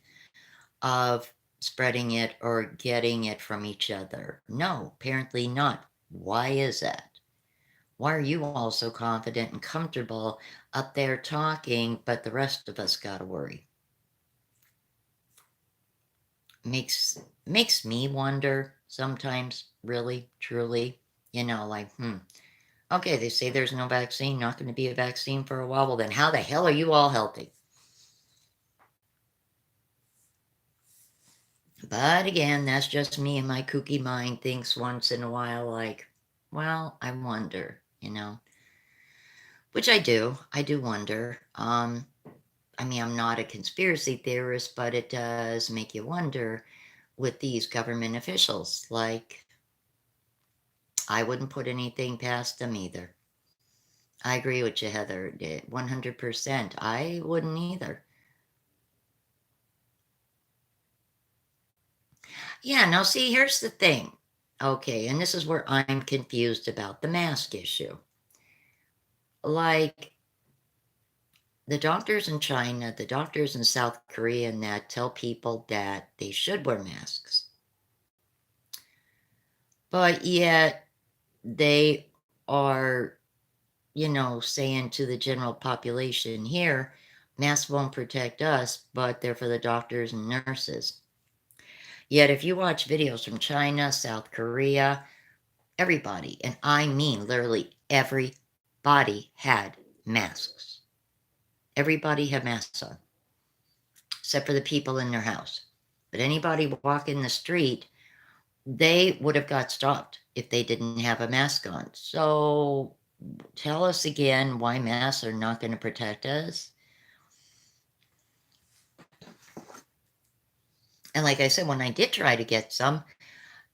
of spreading it or getting it from each other? No, apparently not. Why is that? Why are you all so confident and comfortable up there talking, but the rest of us gotta worry? Makes me wonder sometimes, really, truly, like, okay, they say there's no vaccine, not going to be a vaccine for a while. Well, then how the hell are you all healthy? But again, that's just me and my kooky mind thinks once in a while, like, well, I wonder, which I do. I do wonder. I mean, I'm not a conspiracy theorist, but it does make you wonder with these government officials. Like, I wouldn't put anything past them either. I agree with you, Heather. 100%. I wouldn't either. Yeah, now see, here's the thing. Okay, and this is where I'm confused about the mask issue. Like, the doctors in China, the doctors in South Korea, and that tell people that they should wear masks. But yet, they are, saying to the general population here, masks won't protect us, but they're for the doctors and nurses. Yet, if you watch videos from China, South Korea, everybody, and I mean literally everybody, had masks. Everybody had masks on, except for the people in their house. But anybody walking the street, they would have got stopped if they didn't have a mask on. So tell us again why masks are not going to protect us. And like I said, when I did try to get some,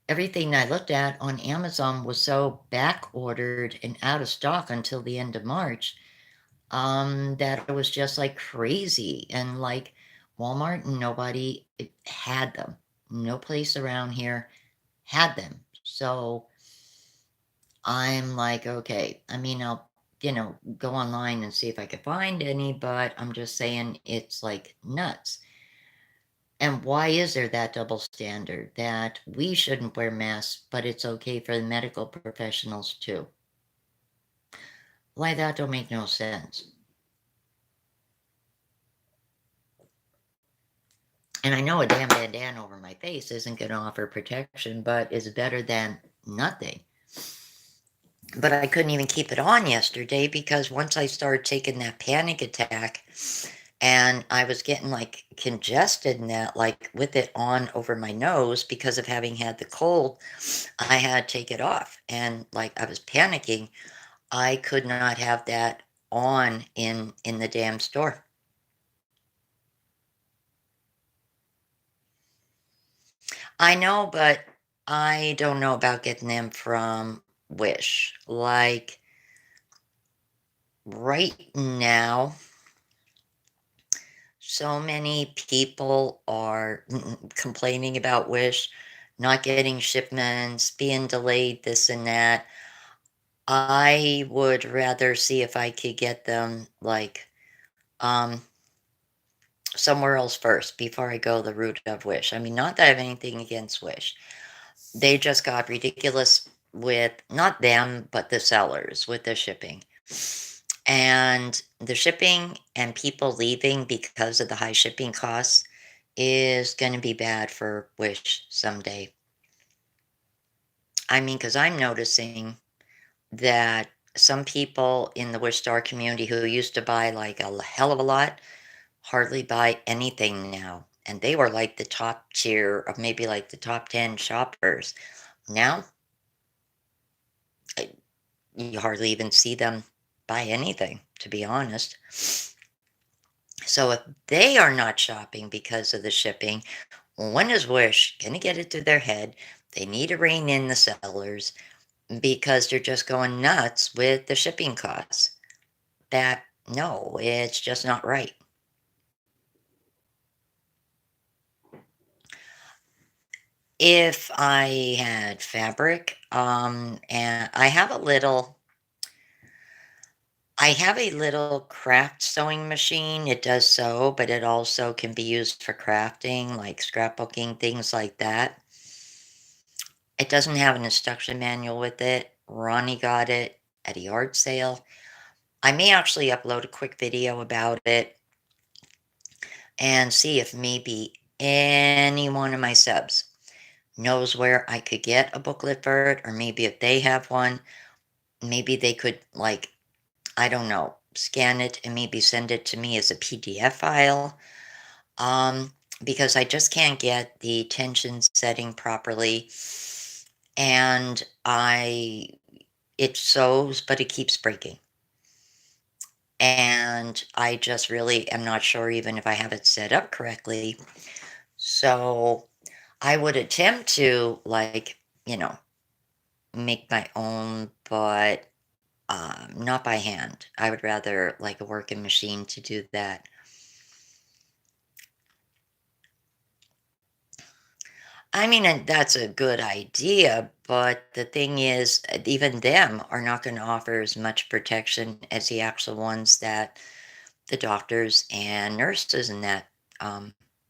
everything I looked at on Amazon was so back ordered and out of stock until the end of March, that it was just like crazy. And like Walmart, nobody had them. No place around here had them. So I'm like, okay, I mean, I'll, go online and see if I could find any, but I'm just saying it's like nuts. And why is there that double standard that we shouldn't wear masks, but it's okay for the medical professionals too? Why that don't make no sense. And I know a damn bandana over my face isn't going to offer protection, but is better than nothing. But I couldn't even keep it on yesterday because once I started taking that panic attack and I was getting like congested and that, like with it on over my nose because of having had the cold, I had to take it off. And like I was panicking, I could not have that on in the damn store. I know, but I don't know about getting them from Wish. Like right now, so many people are complaining about Wish, not getting shipments, being delayed, this and that. I would rather see if I could get them like somewhere else first before I go the route of Wish. I mean, not that I have anything against Wish. They just got ridiculous with not them, but the sellers with the shipping. And the shipping and people leaving because of the high shipping costs is going to be bad for Wish someday. I mean, because I'm noticing that some people in the Wish Star community who used to buy like a hell of a lot hardly buy anything now. And they were like the top tier of maybe like the top 10 shoppers. Now, you hardly even see them buy anything, to be honest. So if they are not shopping because of the shipping, when is Wish going to get it to their head? They need to rein in the sellers because they're just going nuts with the shipping costs. That, no, it's just not right. If I had fabric, and I have a little craft sewing machine. It does sew, but it also can be used for crafting, like scrapbooking, things like that. It doesn't have an instruction manual with it. Ronnie got it at a yard sale. I may actually upload a quick video about it and see if maybe any one of my subs knows where I could get a booklet for it, or maybe if they have one, maybe they could, like, I don't know, scan it and maybe send it to me as a PDF file. Because I just can't get the tension setting properly, and it sews, but it keeps breaking. And I just really am not sure even if I have it set up correctly. So I would attempt to, like, make my own, but not by hand. I would rather like a working machine to do that. I mean, and that's a good idea, but the thing is, even them are not going to offer as much protection as the actual ones that the doctors and nurses and that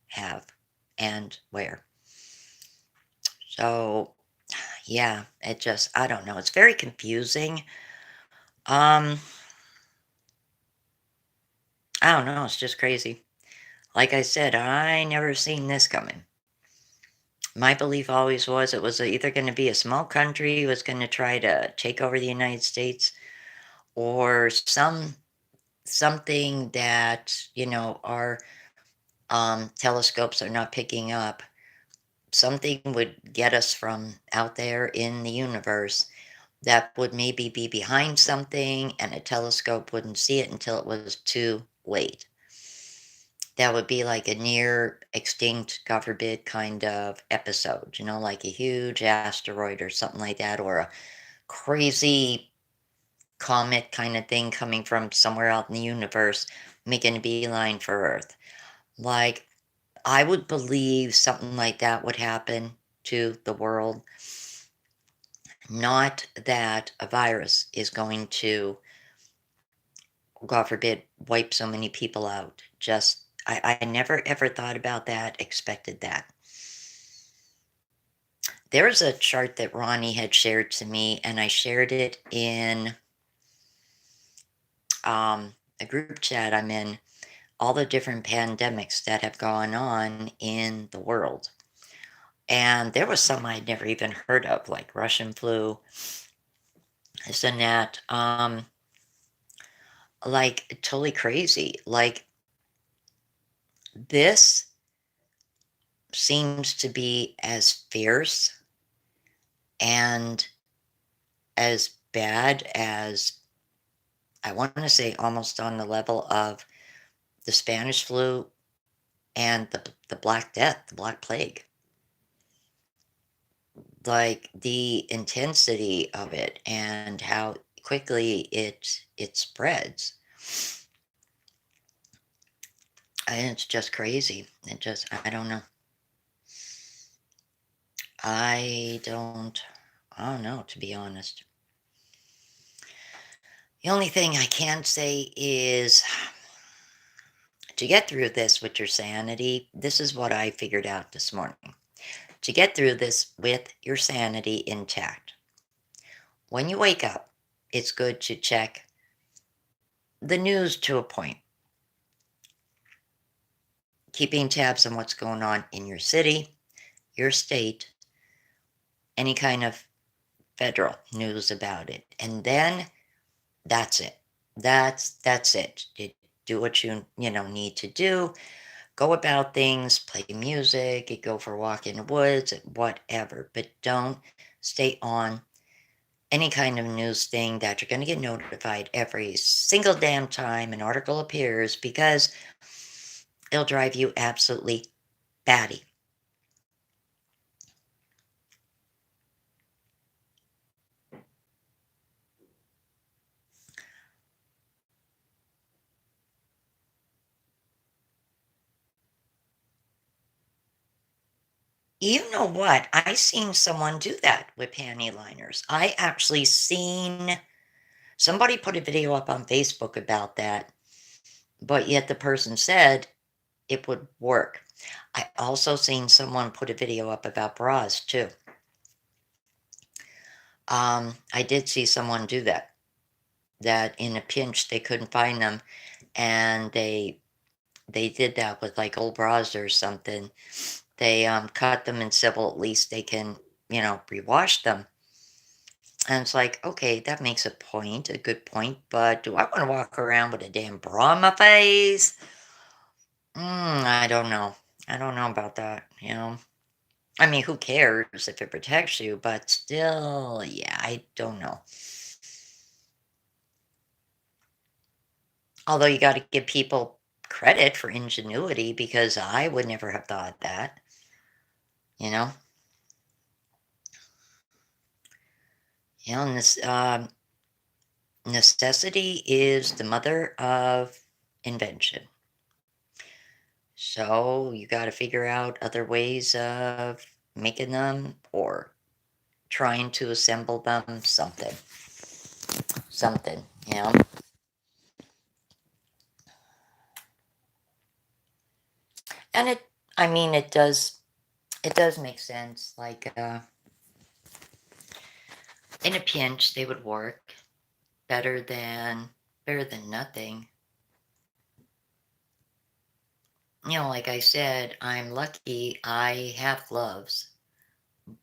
have and wear. So, yeah, I don't know. It's very confusing. Um, I don't know. It's just crazy. Like I said, I never seen this coming. My belief always was it was either going to be a small country was going to try to take over the United States, or something that our telescopes are not picking up. Something would get us from out there in the universe that would maybe be behind something, and a telescope wouldn't see it until it was too late. That would be like a near extinct, God forbid, kind of episode, like a huge asteroid or something like that, or a crazy comet kind of thing coming from somewhere out in the universe, making a beeline for Earth. Like, I would believe something like that would happen to the world. Not that a virus is going to, God forbid, wipe so many people out. Just, I never ever thought about that, expected that. There's a chart that Ronnie had shared to me, and I shared it in a group chat I'm in, all the different pandemics that have gone on in the world. And there was some I'd never even heard of, like Russian flu, this and that. Like totally crazy. Like, this seems to be as fierce and as bad as, I want to say, almost on the level of the Spanish flu and the Black Death, the Black Plague. Like the intensity of it and how quickly it spreads. And it's just crazy. I don't know. I don't know, to be honest. The only thing I can say is To get through this with your sanity, this is what I figured out this morning. To get through this with your sanity intact, when you wake up, it's good to check the news to a point, keeping tabs on what's going on in your city, your state, any kind of federal news about it. And then that's it. That's it. Do what you need to do. Go about things, play music, go for a walk in the woods, whatever. But don't stay on any kind of news thing that you're going to get notified every single damn time an article appears, because it'll drive you absolutely batty. You know what? I seen someone do that with panty liners. I actually seen somebody put a video up on Facebook about that, but yet the person said it would work. I also seen someone put a video up about bras too. I did see someone do that. That in a pinch they couldn't find them, and they did that with like old bras or something. They cut them and said, well, at least they can rewash them. And it's like, okay, that makes a good point, but do I want to walk around with a damn bra on my face? I don't know. I don't know about that. I mean, who cares if it protects you, but still, yeah, I don't know. Although you got to give people credit for ingenuity, because I would never have thought that, you know? And this necessity is the mother of invention. So you got to figure out other ways of making them, or trying to assemble them, something. And I mean, it does make sense. Like, in a pinch, they would work better than nothing. Like I said, I'm lucky I have gloves,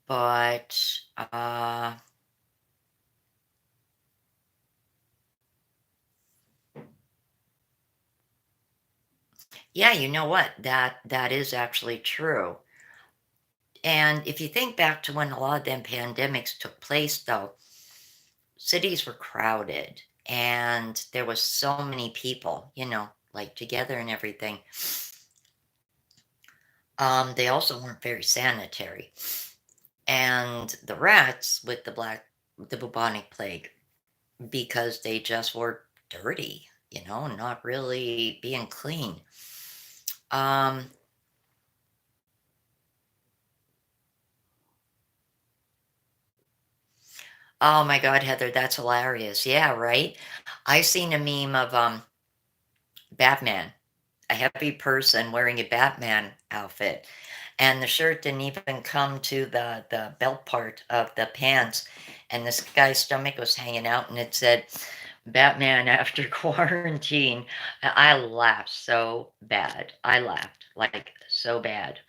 but yeah, you know what? That is actually true. And if you think back to when a lot of them pandemics took place, though, cities were crowded and there was so many people, like together and everything. They also weren't very sanitary. And the rats with the bubonic plague, because they just were dirty, not really being clean. Oh my God, Heather, that's hilarious. Yeah, right. I seen a meme of Batman, a heavy person wearing a Batman outfit, and the shirt didn't even come to the belt part of the pants, and this guy's stomach was hanging out, and it said Batman after quarantine. I laughed so bad. I laughed like so bad.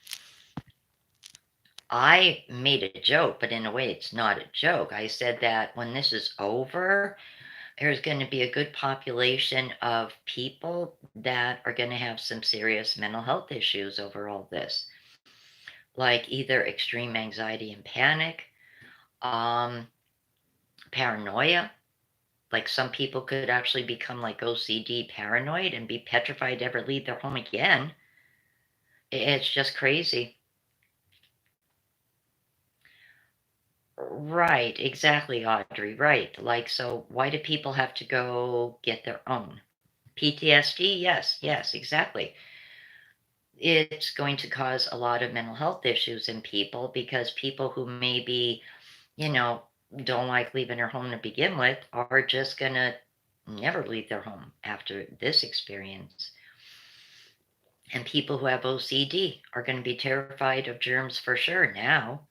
I made a joke, but in a way it's not a joke. I said that when this is over, there's going to be a good population of people that are going to have some serious mental health issues over all this, like either extreme anxiety and panic, paranoia. Like some people could actually become like OCD paranoid and be petrified to ever leave their home again. It's just crazy. Right, exactly, Audrey. Right. Like, so why do people have to go get their own? PTSD? Yes, yes, exactly. It's going to cause a lot of mental health issues in people, because people who maybe, you know, don't like leaving their home to begin with are just going to never leave their home after this experience. And people who have OCD are going to be terrified of germs for sure now.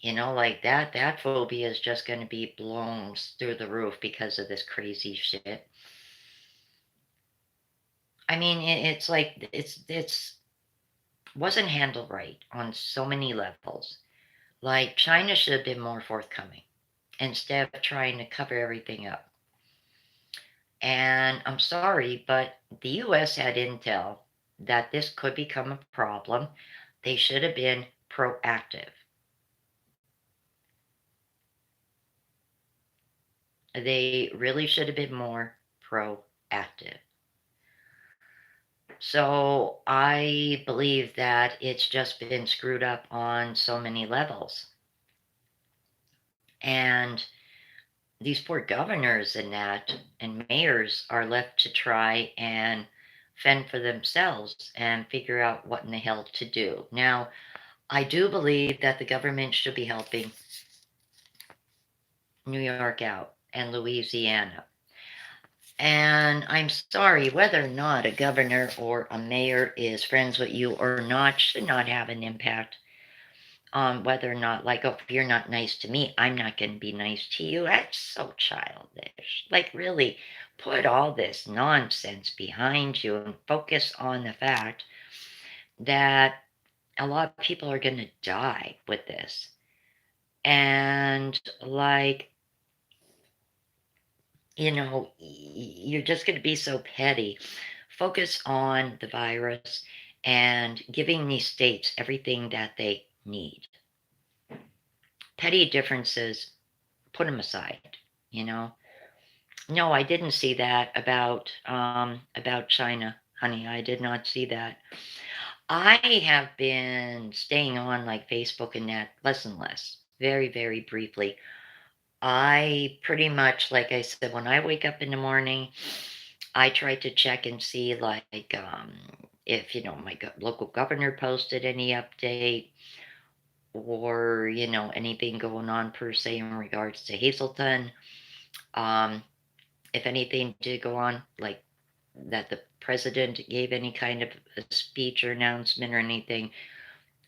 Like that phobia is just going to be blown through the roof because of this crazy shit. I mean, it's like it's wasn't handled right on so many levels. Like China should have been more forthcoming instead of trying to cover everything up. And I'm sorry, but the US had intel that this could become a problem. They should have been proactive. They really should have been more proactive. So I believe that it's just been screwed up on so many levels. And these poor governors and mayors are left to try and fend for themselves and figure out what in the hell to do. Now, I do believe that the government should be helping New York out and Louisiana. And I'm sorry, whether or not a governor or a mayor is friends with you or not should not have an impact on whether or not, like, oh, if you're not nice to me, I'm not going to be nice to you. That's so childish. Like, really, put all this nonsense behind you and focus on the fact that a lot of people are going to die with this. And, like, you're just going to be so petty. Focus on the virus and giving these states everything that they need. Petty differences, put them aside, you know. No, I didn't see that about China, honey. I did not see that. I have been staying on like Facebook and that less and less, very, very briefly. I pretty much, like I said, when I wake up in the morning, I try to check and see like if my local governor posted any update or anything going on per se in regards to Hazelton. Um, if anything did go on, like that the president gave any kind of a speech or announcement or anything,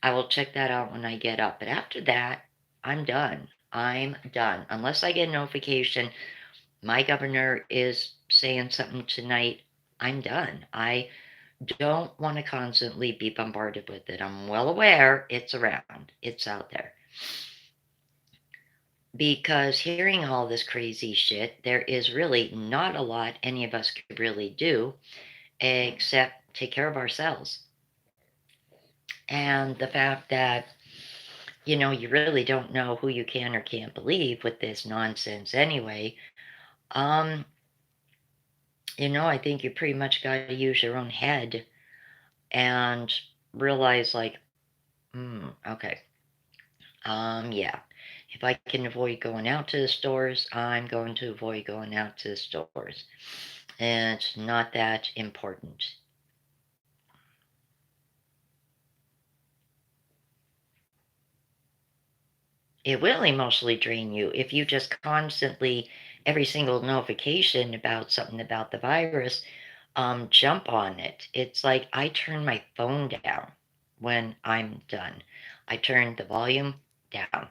I will check that out when I get up. But after that, I'm done. I'm done. Unless I get a notification, my governor is saying something tonight, I'm done. I don't want to constantly be bombarded with it. I'm well aware it's around, it's out there. Because hearing all this crazy shit, there is really not a lot any of us could really do except take care of ourselves. And the fact that, you really don't know who you can or can't believe with this nonsense anyway. Um, I think you pretty much got to use your own head and realize, like, okay, yeah. If I can avoid going out to the stores, I'm going to avoid going out to the stores. And it's not that important. It will emotionally drain you if you just constantly, every single notification about something about the virus, jump on it. It's like I turn my phone down when I'm done. I turn the volume down.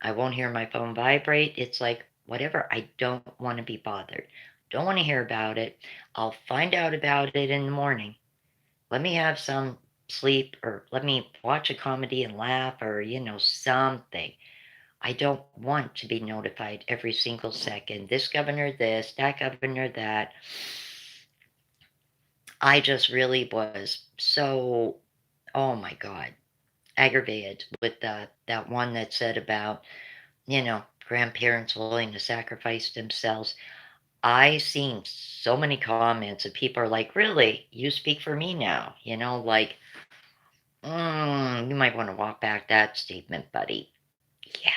I won't hear my phone vibrate. It's like, whatever. I don't want to be bothered. Don't want to hear about it. I'll find out about it in the morning. Let me have some sleep or let me watch a comedy and laugh or, something. I don't want to be notified every single second. This governor, this, that governor, that. I just really was so, oh my God, aggravated with that one that said about, grandparents willing to sacrifice themselves. I seen so many comments and people are like, really, you speak for me now, like, you might want to walk back that statement, buddy. Yeah,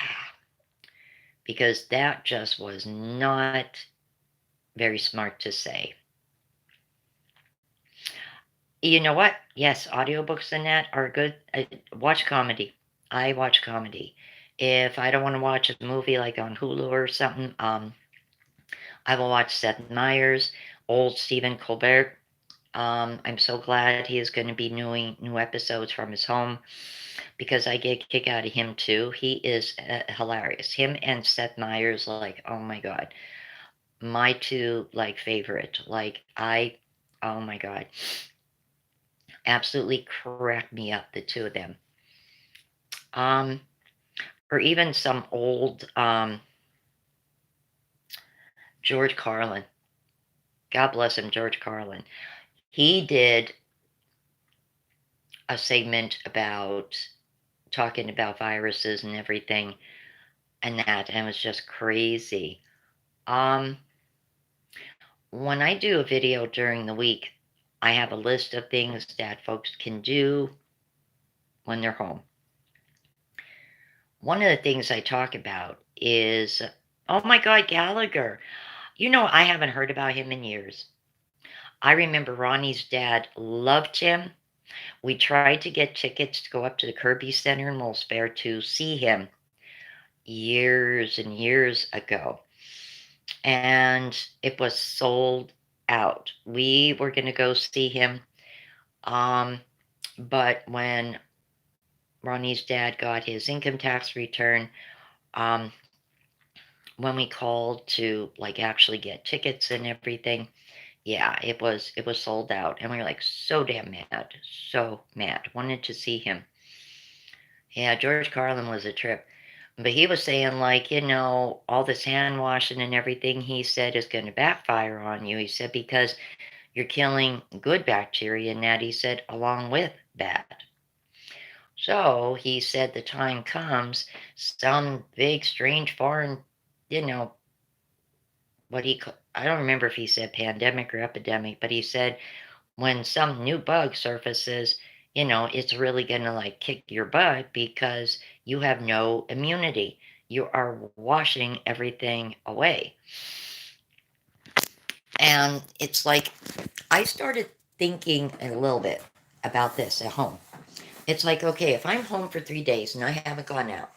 because that just was not very smart to say. You know what? Yes, audiobooks and that are good. Watch comedy. I watch comedy. If I don't want to watch a movie like on Hulu or something, I will watch Seth Meyers, old Stephen Colbert. I'm so glad he is going to be doing new episodes from his home because I get a kick out of him too. He is hilarious. Him and Seth Meyers, like, oh my God, my two like favorite. Oh my God, absolutely crack me up, the two of them. Um, or even some old George Carlin. God bless him, George Carlin. He did a segment about talking about viruses and everything and that, and it was just crazy. Um, when I do a video during the week, I have a list of things that folks can do when they're home. One of the things I talk about is, oh my God, Gallagher. You know, I haven't heard about him in years. I remember Ronnie's dad loved him. We tried to get tickets to go up to the Kirby Center in Wolfsburg to see him years and years ago. And it was sold out. We were going to go see him. But when Ronnie's dad got his income tax return, um, when we called to like actually get tickets and everything, yeah, it was sold out. And we were like so damn mad, so mad. Wanted to see him. Yeah, George Carlin was a trip. But he was saying, like, all this hand washing and everything he said is going to backfire on you. He said, because you're killing good bacteria, and that he said, along with bad. So he said the time comes, some big, strange, foreign, you know, I don't remember if he said pandemic or epidemic, but he said when some new bug surfaces, it's really going to like kick your butt because you have no immunity. You are washing everything away. And it's like, I started thinking a little bit about this at home. It's like, okay, if I'm home for 3 days and I haven't gone out,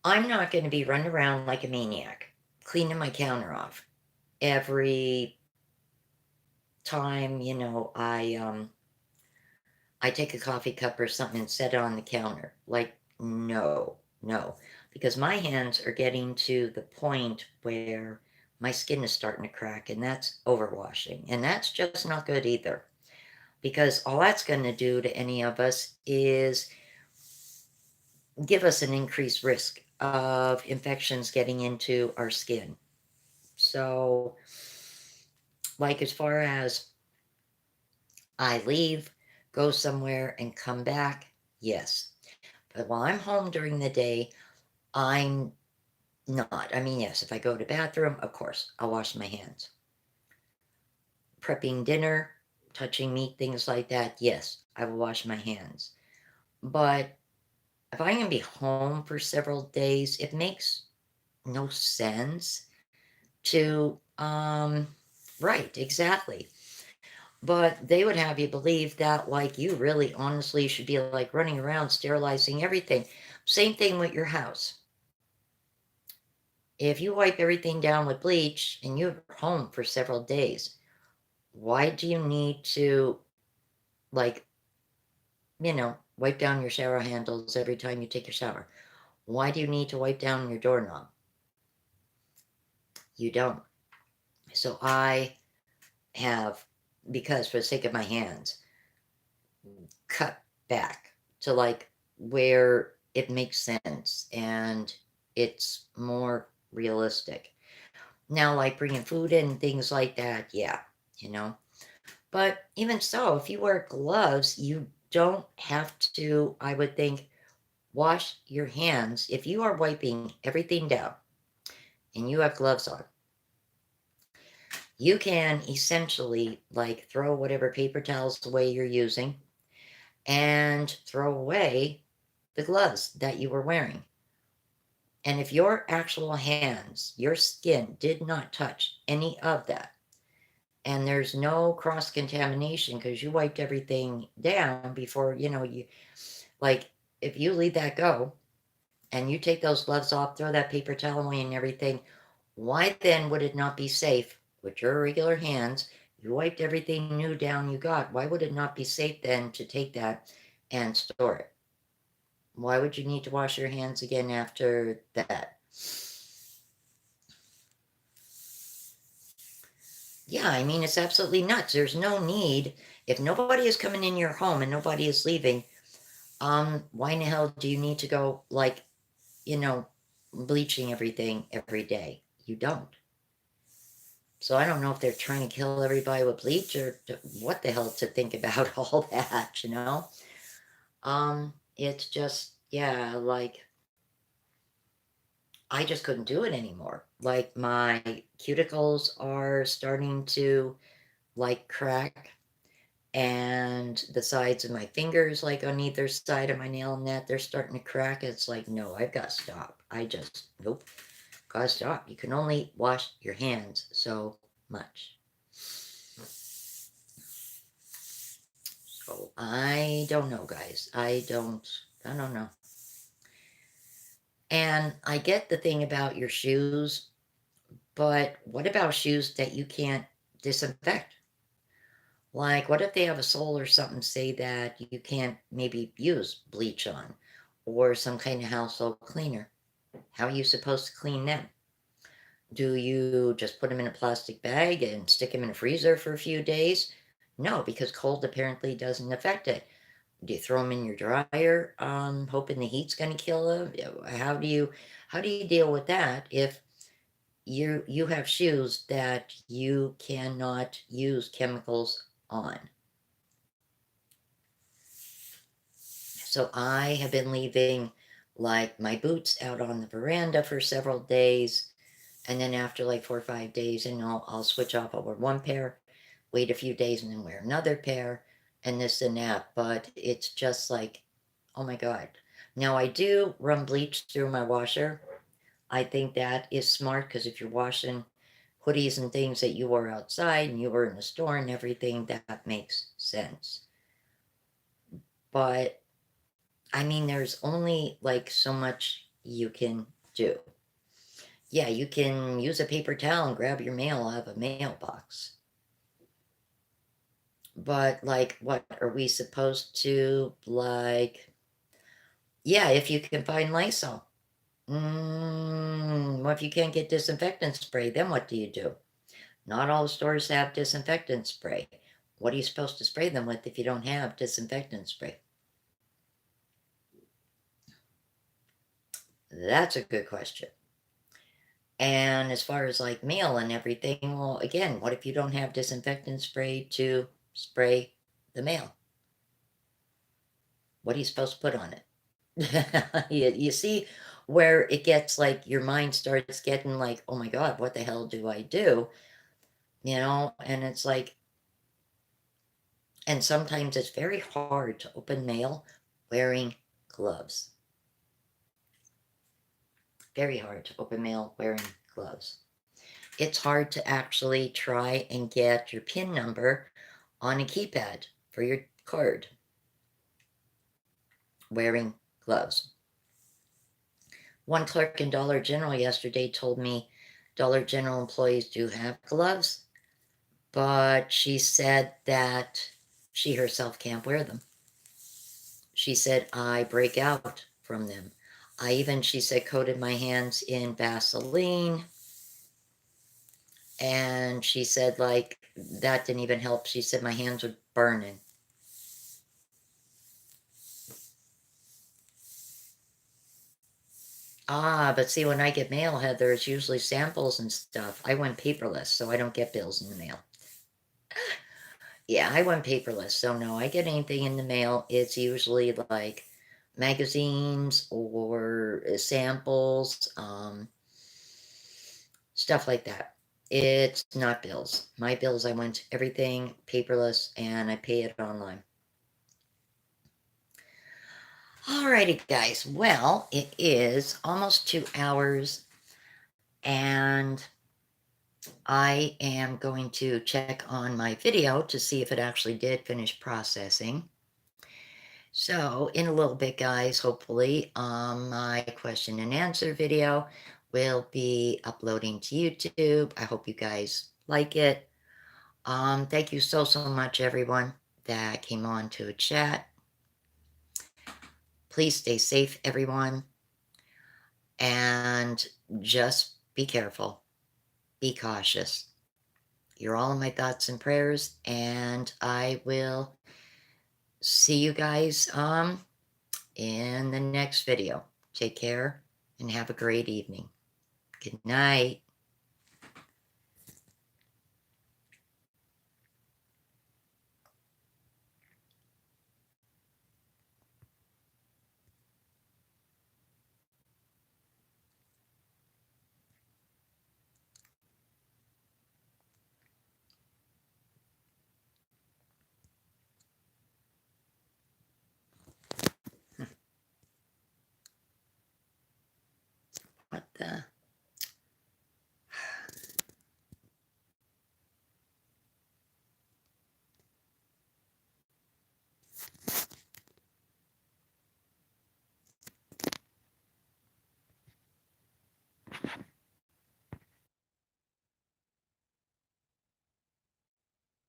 I'm not going to be running around like a maniac, cleaning my counter off every time, I take a coffee cup or something and set it on the counter. Like, no, no. Because my hands are getting to the point where my skin is starting to crack, and that's overwashing. And that's just not good either. Because all that's going to do to any of us is give us an increased risk of infections getting into our skin. So, like, as far as I leave, go somewhere, and come back, yes. But while I'm home during the day, I'm not. I mean, yes, if I go to bathroom, of course, I'll wash my hands. Prepping dinner, touching meat, things like that, yes, I will wash my hands. But if I'm going to be home for several days, it makes no sense to, right, exactly. But they would have you believe that, like, you really honestly should be, like, running around sterilizing everything. Same thing with your house. If you wipe everything down with bleach and you're home for several days, why do you need to, like, wipe down your shower handles every time you take your shower? Why do you need to wipe down your doorknob? You don't. So I have, because for the sake of my hands, cut back to like where it makes sense and it's more realistic. Now, like bringing food in, things like that, yeah, But even so, if you wear gloves, you don't have to, I would think, wash your hands. If you are wiping everything down and you have gloves on, you can essentially like throw whatever paper towels away you're using and throw away the gloves that you were wearing. And if your actual hands, your skin did not touch any of that, and there's no cross contamination because you wiped everything down before, you like, if you leave that go and you take those gloves off, throw that paper towel away and everything, why then would it not be safe with your regular hands You wiped everything new down you got. Why would it not be safe then to take that and store it? Why would you need to wash your hands again after that? Yeah, I mean, it's absolutely nuts. There's no need. If nobody is coming in your home and nobody is leaving, why in the hell do you need to go, like, you know, bleaching everything every day? You don't. So I don't know if they're trying to kill everybody with bleach or what the hell to think about all that, you know? It's just, yeah, like, I just couldn't do it anymore. Like, my cuticles are starting to, like, crack, and the sides of my fingers, like, on either side of my nail net, they're starting to crack. It's like, no, I've got to stop. Nope, gotta stop. You can only wash your hands so much. So I don't know, guys. I don't know. And I get the thing about your shoes, but what about shoes that you can't disinfect? Like, what if they have a sole or something say that you can't maybe use bleach on or some kind of household cleaner? How are you supposed to clean them? Do you just put them in a plastic bag and stick them in a freezer for a few days? No, because cold apparently doesn't affect it. Do you throw them in your dryer, hoping the heat's going to kill them? How do you deal with that if you have shoes that you cannot use chemicals on? So I have been leaving, like, my boots out on the veranda for several days, and then after like 4 or 5 days, and I'll switch off. I'll wear one pair, wait a few days, and then wear another pair, and this and that. But it's just like, oh my God. Now I do run bleach through my washer. I think that is smart because if you're washing hoodies and things that you wore outside and you were in the store and everything, that makes sense. But I mean, there's only like so much you can do. Yeah, you can use a paper towel and grab your mail out of a mailbox. But like, what are we supposed to, like, yeah, if you can find Lysol. Well, if you can't get disinfectant spray, then what do you do? Not all stores have disinfectant spray. What are you supposed to spray them with if you don't have disinfectant spray? That's a good question. And as far as like mail and everything, well, again, what if you don't have disinfectant spray to spray the mail? What are you supposed to put on it? You see where it gets like your mind starts getting like, oh my God, what the hell do I do? You know, and it's like, and sometimes it's very hard to open mail wearing gloves. Very hard to open mail wearing gloves. It's hard to actually try and get your PIN number on a keypad for your card wearing gloves. One clerk in Dollar General yesterday told me Dollar General employees do have gloves, but she said that she herself can't wear them. She said, I break out from them. I even, she said, coated my hands in Vaseline. And she said, like, that didn't even help. She said my hands were burning. Ah, but see, when I get mail, Heather, it's usually samples and stuff. I went paperless, so I don't get bills in the mail. Yeah, I went paperless, so no, I get anything in the mail. It's usually like magazines or samples, stuff like that. It's not bills. My bills, I went everything paperless and I pay it online. Alrighty, guys. Well, it is almost 2 hours, and I am going to check on my video to see if it actually did finish processing. So in a little bit, guys, hopefully, my question and answer video will be uploading to YouTube. I hope you guys like it. Thank you so, so much, everyone that came on to a chat. Please stay safe, everyone. And just be careful. Be cautious. You're all in my thoughts and prayers, and I will see you guys in the next video. Take care and have a great evening. Good night. What the?